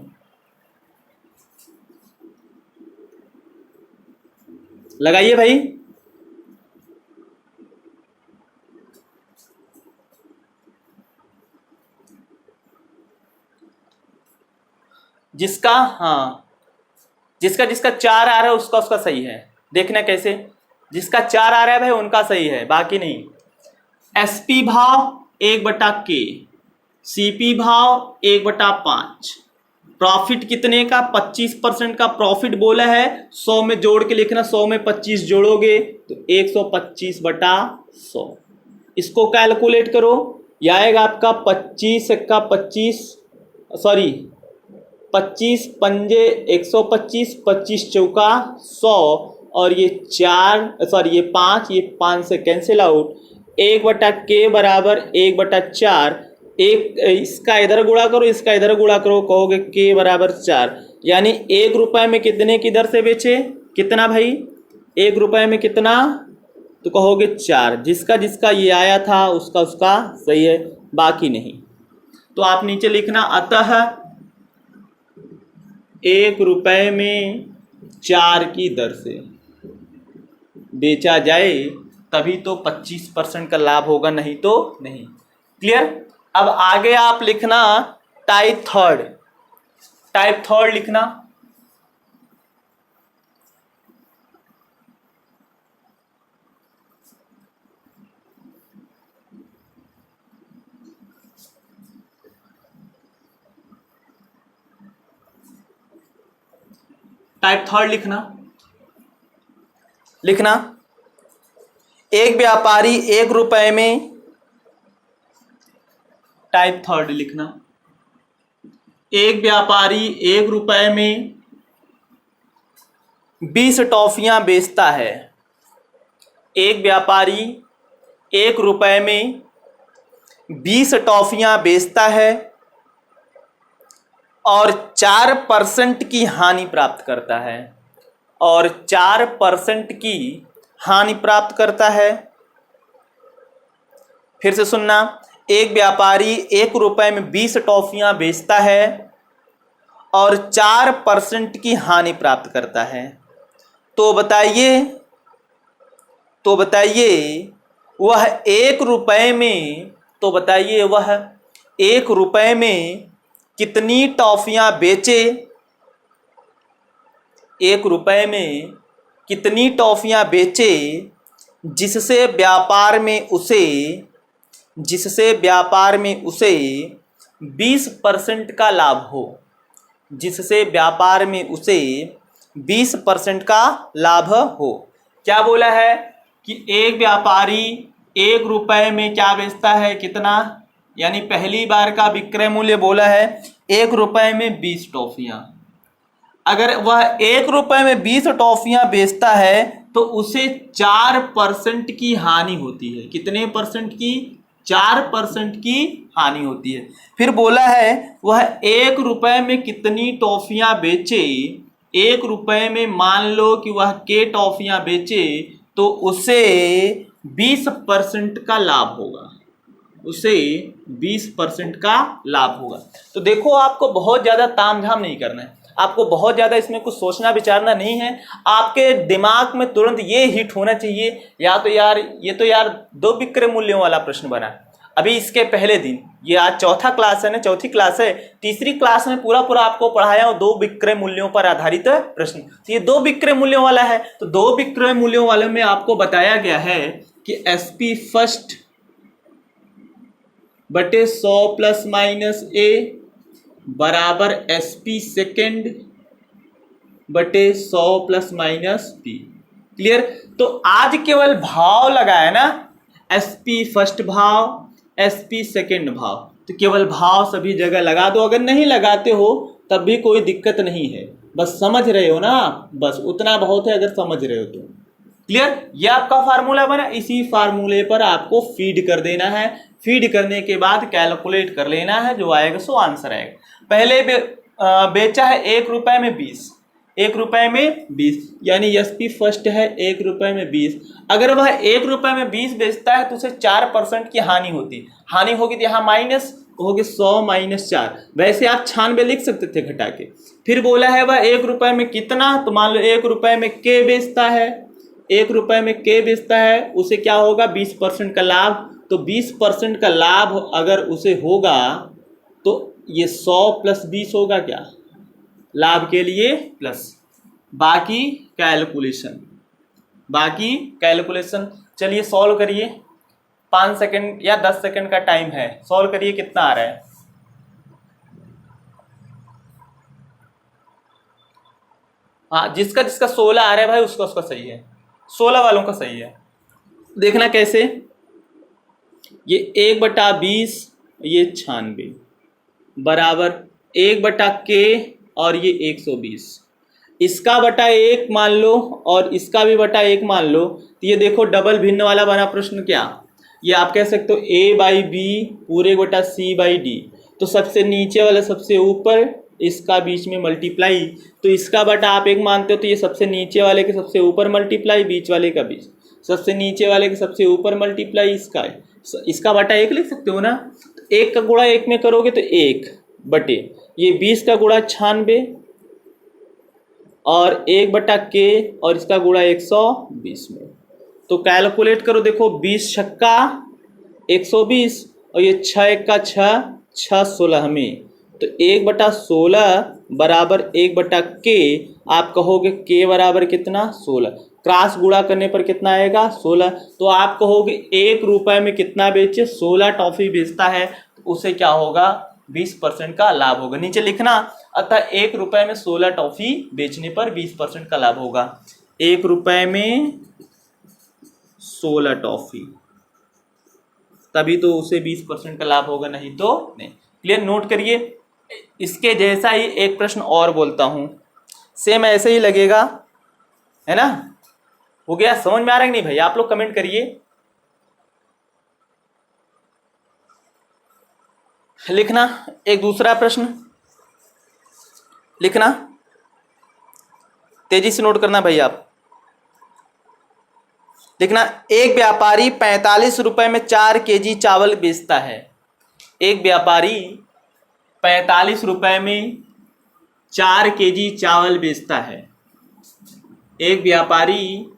लगाइए भाई। जिसका जिसका 4 आ रहा है उसका सही है। देखना कैसे, जिसका 4 आ रहा है भाई उनका सही है, बाकी नहीं। एसपी भाव 1/k, सीपी भाव 1/5। प्रॉफिट कितने का? 25% का प्रॉफिट बोला है। 100 में जोड़ के लिखना, 100 में 25 जोड़ोगे तो 125/100। इसको कैलकुलेट करो, यह आएगा आपका 25 का 25, सॉरी 25 पंजे 125, 25 चौका 100, और ये 5, ये 5 से कैंसिल आउट। 1/k बराबर 1/4। एक इसका इधर गुणा करो, इसका इधर गुणा करो, कहोगे k बराबर 4। यानी 1 रुपए में कितने की दर से बेचे? कितना भाई? 1 रुपए में कितना? तो कहोगे 4। जिसका ये आया था उसका सही है, बाकी नहीं। तो आप नीचे लिखना, अतः 1 रुपए में 4 की दर से बेचा जाए तभी तो 25% का लाभ होगा, नहीं तो नहीं। क्लियर? अब आगे आप लिखना टाइप थर्ड लिखना। टाइप थर्ड लिखना। एक व्यापारी 1 रुपए में, टाइप थर्ड लिखना, एक व्यापारी 1 रुपए में 20 टॉफियां बेचता है। एक व्यापारी 1 रुपए में 20 टॉफियां बेचता है और 4% की हानि प्राप्त करता है, और 4% की हानि प्राप्त करता है। फिर से सुनना, एक व्यापारी 1 रुपए में 20 टॉफियां बेचता है और 4% की हानि प्राप्त करता है। तो बताइए वह 1 रुपए में, तो बताइए वह 1 रुपए में कितनी टॉफियां बेचे? 1 रुपए में कितनी टॉफियां बेचे जिससे व्यापार में उसे 20% का लाभ हो, जिससे व्यापार में उसे 20% का लाभ हो। क्या बोला है कि एक व्यापारी 1 रुपए में क्या बेचता है? कितना? यानी पहली बार का विक्रय मूल्य बोला है 1 रुपए में 20 टॉफियां। अगर वह 1 रुपए में 20 टॉफियां बेचता है तो उसे 4% की हानि होती है। कितने परसेंट की? 4% की हानि होती है। फिर बोला है वह 1 रुपए में कितनी टॉफियां बेचे? 1 रुपए में मान लो कि वह के टॉफियां बेचे तो उसे 20% का लाभ होगा, उसे 20% का लाभ होगा। तो देखो, आपको बहुत ज़्यादा तामझाम नहीं करना है, आपको बहुत ज़्यादा इसमें कुछ सोचना विचारना नहीं है। आपके दिमाग में तुरंत ये हिट होना चाहिए, या तो यार ये तो यार 2 विक्रय मूल्यों वाला प्रश्न बना। अभी इसके पहले दिन, ये आज चौथी क्लास है, तीसरी क्लास में पूरा आपको पढ़ाया 2 विक्रय मूल्यों पर आधारित प्रश्न। तो ये 2 विक्रय मूल्यों वाला है, तो 2 विक्रय मूल्यों वाले में आपको बताया गया है कि SP फर्स्ट बटे 100 प्लस माइनस A बराबर SP सेकेंड बटे 100 प्लस माइनस P। क्लियर? तो आज केवल भाव लगाया ना, SP फर्स्ट भाव, SP सेकेंड भाव, तो केवल भाव सभी जगह लगा दो। अगर नहीं लगाते हो तब भी कोई दिक्कत नहीं है, बस समझ रहे हो ना, बस उतना बहुत है अगर समझ रहे हो तो। क्लियर? ये आपका फार्मूला बना, इसी फार्मूले पर आपको फीड कर देना है। फीड करने के बाद कैलकुलेट कर लेना है, जो आएगा सो आंसर आएगा। पहले बेचा है 1 रुपए में 20, 1 रुपए में 20, यानी एसपी फर्स्ट है 1 रुपए में 20। अगर वह 1 रुपए में 20 बेचता है तो उसे 4% की हानि होती, हानि होगी तो यहाँ माइनस होगी 100 माइनस 4। वैसे आप 96 लिख सकते थे घटा के। फिर बोला है वह 1 रुपए में कितना, तो मान लो 1 रुपए में के बेचता है, 1 रुपए में के बेचता है, उसे क्या होगा 20% का लाभ। तो 20% का लाभ अगर उसे होगा तो ये 100 प्लस 20 होगा क्या, लाभ के लिए प्लस बाकी कैलकुलेशन। चलिए सॉल्व करिए, 5 सेकंड या 10 सेकंड का टाइम है, सॉल्व करिए कितना आ रहा है। हाँ, जिसका 16 आ रहा है भाई उसका सही है, 16 वालों का सही है। देखना कैसे, ये 1/20 ये 96 बराबर 1/k और ये 120, इसका बटा 1 मान लो और इसका भी बटा 1 मान लो। तो ये देखो डबल भिन्न वाला बना प्रश्न, क्या ये आप कह सकते हो a/b पूरे बटा c/d। तो सबसे नीचे वाला सबसे ऊपर, इसका बीच में मल्टीप्लाई, तो इसका बटा आप 1 मानते हो तो ये सबसे नीचे वाले के सबसे ऊपर मल्टीप्लाई, बीच वाले का बीच, सबसे नीचे वाले के सबसे ऊपर मल्टीप्लाई, इसका बटा 1 लिख सकते हो ना। तो 1 का गुणा 1 में करोगे तो 1 बटे ये 20 का गुणा 96 और 1/k और इसका गुणा 120 में। तो कैलकुलेट करो, देखो 20 छक्का 120 और ये 6 1 का 6, 6 16 में, तो 1/16 बराबर 1/k। आप कहोगे k बराबर कितना 16, क्रॉस गुणा करने पर कितना आएगा 16। तो आप कहोगे 1 रुपए में कितना बेचे, 16 टॉफी बेचता है, तो उसे क्या होगा 20% का लाभ होगा। नीचे लिखना, अतः 1 रुपए में 16 टॉफी बेचने पर 20% का लाभ होगा। 1 रुपए में 16 टॉफी, तभी तो उसे 20% का लाभ होगा, नहीं तो नहीं। क्लियर, नोट करिए। इसके जैसा ही एक प्रश्न और बोलता हूं, सेम ऐसे ही लगेगा, है ना। हो गया, समझ में आ रहा है कि नहीं भाई, आप लोग कमेंट करिए। लिखना एक दूसरा प्रश्न, लिखना तेजी से नोट करना भाई आप। लिखना, एक व्यापारी 45 रुपए में 4 केजी चावल बेचता है। एक व्यापारी 45 रुपए में 4 केजी चावल बेचता है। एक व्यापारी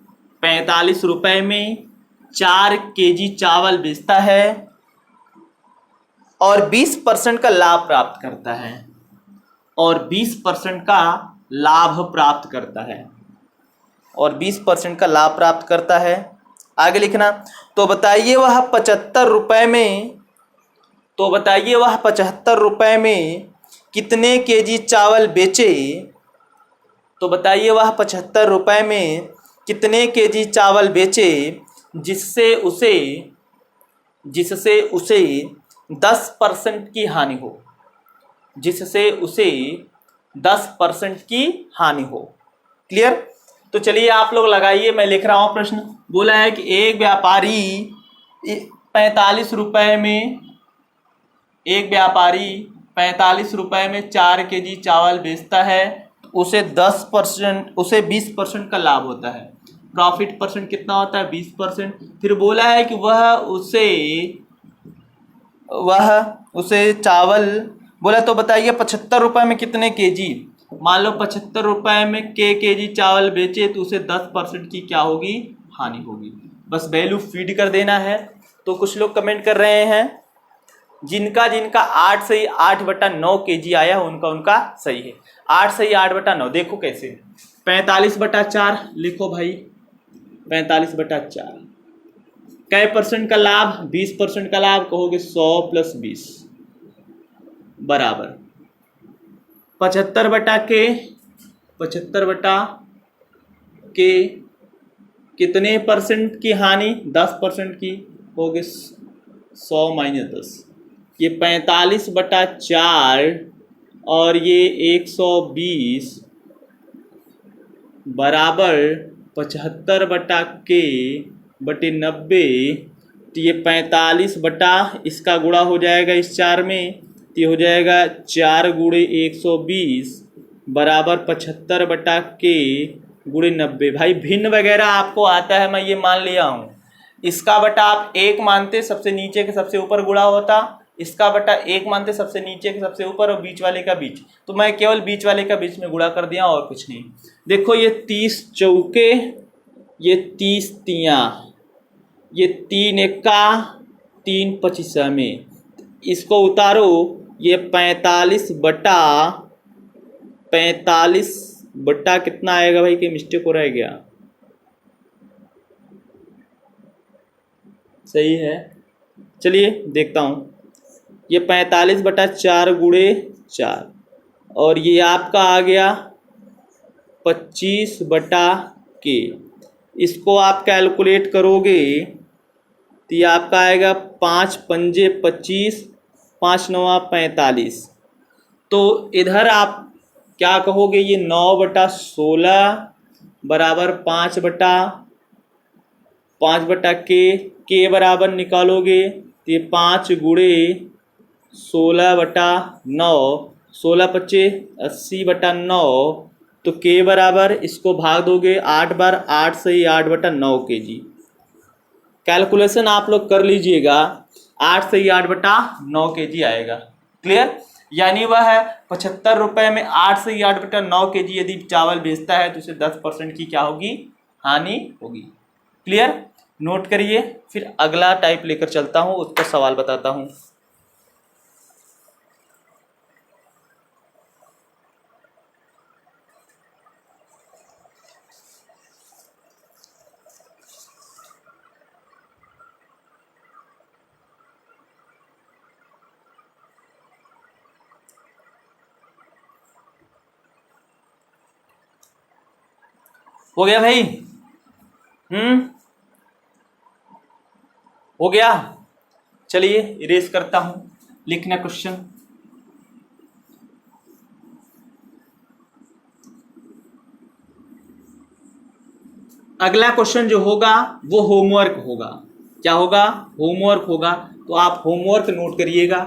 45 रुपए में 4 केजी चावल बेचता है और 20% का लाभ प्राप्त करता है, और 20% का लाभ प्राप्त करता है, और 20% का लाभ प्राप्त करता है। आगे लिखना, तो बताइए वह 75 रुपए में, तो बताइए वह 75 रुपए में कितने केजी चावल बेचे। तो बताइए वह 75 रुपए में कितने केजी चावल बेचे जिससे उसे 10% की हानि हो, जिससे उसे 10% की हानि हो। क्लियर। तो चलिए आप लोग लगाइए, मैं लिख रहा हूं प्रश्न। बोला है कि एक व्यापारी 45 रुपए में, एक व्यापारी 45 रुपए में 4 केजी चावल बेचता है, उसे 10%, उसे 20% का लाभ होता है। प्रॉफिट परसेंट कितना होता है 20%। फिर बोला है कि वह उसे चावल, बोला तो बताइए 75 रुपए में कितने केजी। मान लो 75 रुपए में केजी चावल बेचे तो उसे 10% की क्या होगी, हानि होगी। बस वैल्यू फीड कर देना है। तो कुछ लोग कमेंट कर रहे हैं, जिनका 8 से 8/9 केजी आया उनका सही है। 8 से 8/9 देखो कैसे, 45/4 लिखो भाई, 45/4 कै परसेंट का लाभ, 20% का लाभ, कहोगे 100 + 20 बराबर 75/k, 75/k कितने परसेंट की हानि, 10% की, होगे 100 - 10, ये 45/4 और ये 120 बराबर 75/k बटे 90। तो ये 45 बटा इसका गुणा हो जाएगा इस 4 में, तो ये हो जाएगा 4 × 120 बराबर 75/k गुणे 90। भाई भिन्न वगैरह आपको आता है, मैं ये मान लिया हूँ। इसका बटा आप 1 मानते, सबसे नीचे के सबसे ऊपर गुणा होता, इसका बटा 1 मानते, सबसे नीचे के सबसे ऊपर और बीच वाले का बीच, तो मैं केवल बीच वाले का बीच में गुणा कर दिया और कुछ नहीं। देखो ये 30 चौके, ये 30 तियाँ, ये 3 एक्का 3 पचीसा में, इसको उतारो, ये 45/45 कितना आएगा भाई, कि मिस्टेक हो रह गया, सही है। चलिए देखता हूँ, ये 45/4 गुणे 4 और ये आपका आ गया 25/k। इसको आप कैलकुलेट करोगे तो ये आपका आएगा 5 पंजे 25, 5 नवा 45। तो इधर आप क्या कहोगे, ये 9/16 बराबर 5/k बराबर निकालोगे तो ये 5 गुणे 16/9, 16 पच्चे 80/9, तो k बराबर, इसको भाग दोगे 8 बार, 8 से 8/9 kg। कैलकुलेशन आप लोग कर लीजिएगा, 8 से 8/9 kg आएगा। क्लियर? यानी वह है 75 रुपये में 8 से 8/9 kg यदि चावल बेचता है तो उसे 10% की क्या होगी, हानि होगी। क्लियर? नोट करिए, फिर अगला टाइप लेकर चलता हूँ, उसका सवाल बताता हूँ। हो गया भाई? हो गया। चलिए इरेज करता हूं, लिखना क्वेश्चन। अगला क्वेश्चन जो होगा वो होमवर्क होगा। क्या होगा? होमवर्क होगा। तो आप होमवर्क नोट करिएगा।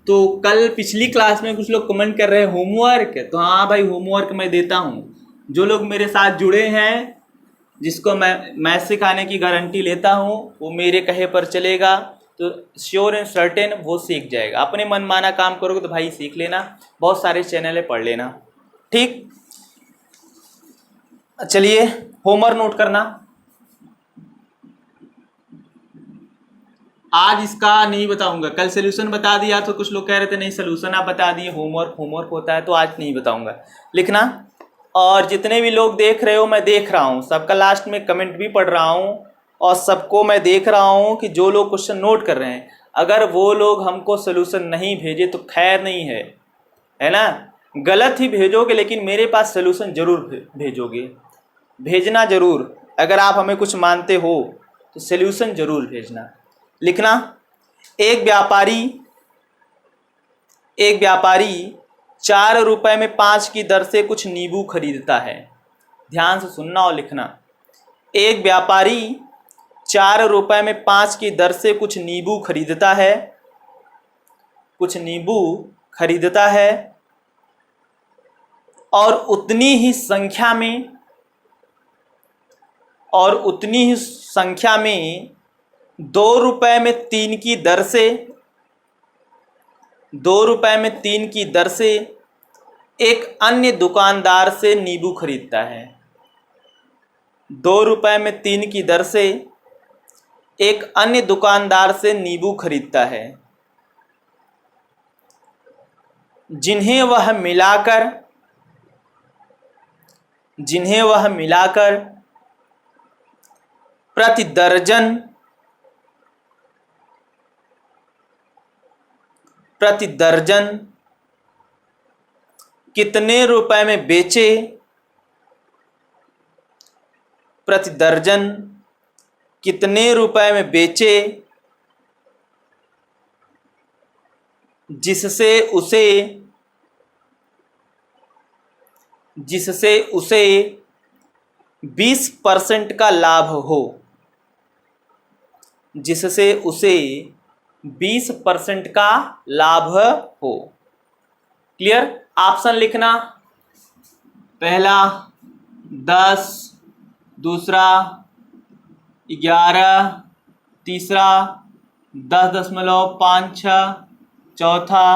तो कल पिछली क्लास में कुछ लोग कमेंट कर रहे हैं होमवर्क, तो हाँ भाई होमवर्क मैं देता हूँ। जो लोग मेरे साथ जुड़े हैं, जिसको मैं मैथ सिखाने की गारंटी लेता हूँ, वो मेरे कहे पर चलेगा तो श्योर एंड सर्टेन वो सीख जाएगा। अपने मन माना काम करोगे तो भाई सीख लेना, बहुत सारे चैनल है, पढ़ लेना। ठीक, चलिए होमवर्क नोट करना। आज इसका नहीं बताऊंगा, कल सोल्यूशन बता दिया तो कुछ लोग कह रहे थे नहीं सोल्यूशन आप बता दिए, होमवर्क होमवर्क होता है, तो आज नहीं बताऊंगा। लिखना। और जितने भी लोग देख रहे हो, मैं देख रहा हूँ सबका, लास्ट में कमेंट भी पढ़ रहा हूँ और सबको मैं देख रहा हूँ कि जो लोग क्वेश्चन नोट कर रहे हैं, अगर वो लोग हमको सोल्यूशन नहीं भेजे तो खैर नहीं है ना। गलत ही भेजोगे लेकिन मेरे पास सोल्यूशन जरूर भेजोगे, भेजना जरूर। अगर आप हमें कुछ मानते हो तो सोल्यूशन जरूर भेजना। लिखना। एक व्यापारी 4 रुपए में 5 की दर से कुछ नींबू खरीदता है। ध्यान से सुनना और लिखना। एक व्यापारी 4 रुपए में 5 की दर से कुछ नींबू खरीदता है, और उतनी ही संख्या में 2 रुपए में 3 की दर से एक अन्य दुकानदार से नींबू खरीदता है। 2 रुपए में 3 की दर से एक अन्य दुकानदार से नींबू खरीदता है, जिन्हें वह मिलाकर प्रति दर्जन कितने रुपए में बेचे, प्रति दर्जन कितने रुपए में बेचे, जिससे उसे 20% का लाभ हो, जिससे उसे 20% का लाभ हो। क्लियर? ऑप्शन लिखना। पहला 10, दूसरा 11, तीसरा 10.56, चौथा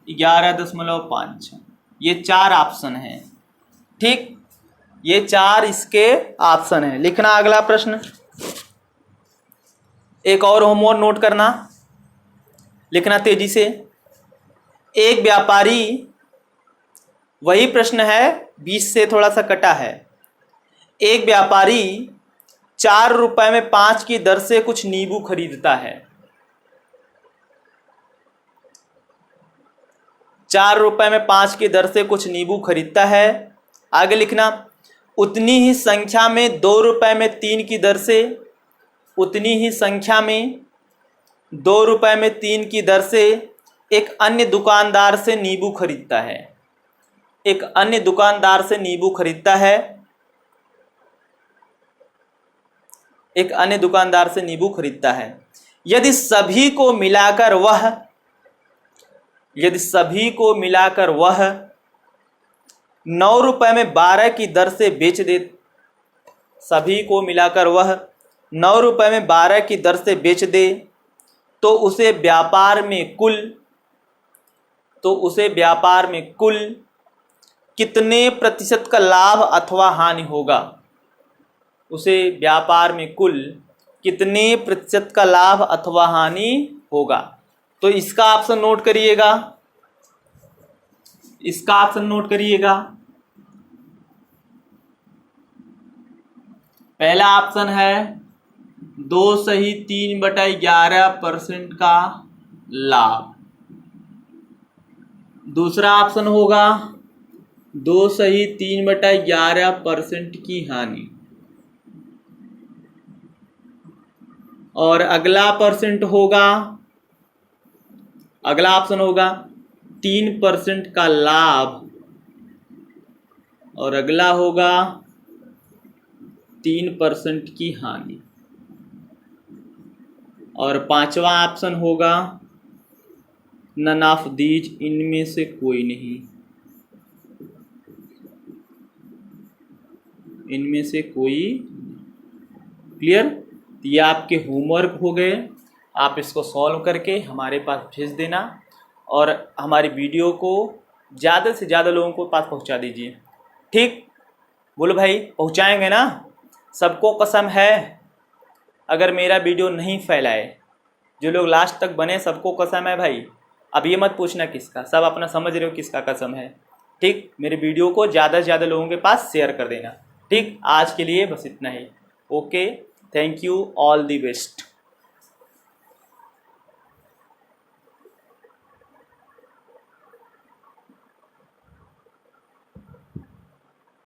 11.56। ये 4 ऑप्शन हैं। ठीक, ये 4 इसके ऑप्शन हैं। लिखना अगला प्रश्न। एक और होमवर्क नोट करना, लिखना तेजी से। एक व्यापारी, वही प्रश्न है, 20 से थोड़ा सा कटा है। एक व्यापारी 4 रुपए में 5 की दर से कुछ नींबू खरीदता है। 4 रुपए में 5 की दर से कुछ नींबू खरीदता है। आगे लिखना, उतनी ही संख्या में 2 रुपए में 3 की दर से, उतनी ही संख्या में 2 रुपए में 3 की दर से एक अन्य दुकानदार से नींबू खरीदता है। एक अन्य दुकानदार से नींबू खरीदता है। एक अन्य दुकानदार से नींबू खरीदता है। यदि सभी को मिलाकर वह 9 रुपए में 12 की दर से बेच दे, सभी को मिलाकर वह 9 रुपए में 12 की दर से बेच दे, तो उसे व्यापार में कुल कितने प्रतिशत का लाभ अथवा हानि होगा? उसे व्यापार में कुल कितने प्रतिशत का लाभ अथवा हानि होगा? तो इसका ऑप्शन नोट करिएगा, इसका ऑप्शन नोट करिएगा। पहला ऑप्शन है 2/3/11% का लाभ। दूसरा ऑप्शन होगा 2/3/11% की हानि। और अगला ऑप्शन होगा 3% का लाभ। और अगला होगा 3% की हानि। और पांचवा ऑप्शन होगा नन ऑफ दीज, इनमें से कोई नहीं, इनमें से कोई। क्लियर? ये आपके होमवर्क हो गए। आप इसको सॉल्व करके हमारे पास भेज देना और हमारी वीडियो को ज़्यादा से ज़्यादा लोगों को पास पहुंचा दीजिए। ठीक, बोलो भाई, पहुंचाएंगे ना? सबको कसम है, अगर मेरा वीडियो नहीं फैलाए, जो लोग लास्ट तक बने सबको कसम है भाई। अब ये मत पूछना किसका, सब अपना समझ रहे हो किसका कसम है। ठीक, मेरे वीडियो को ज़्यादा से ज़्यादा लोगों के पास शेयर कर देना। ठीक, आज के लिए बस इतना ही। Okay, thank you, all the best.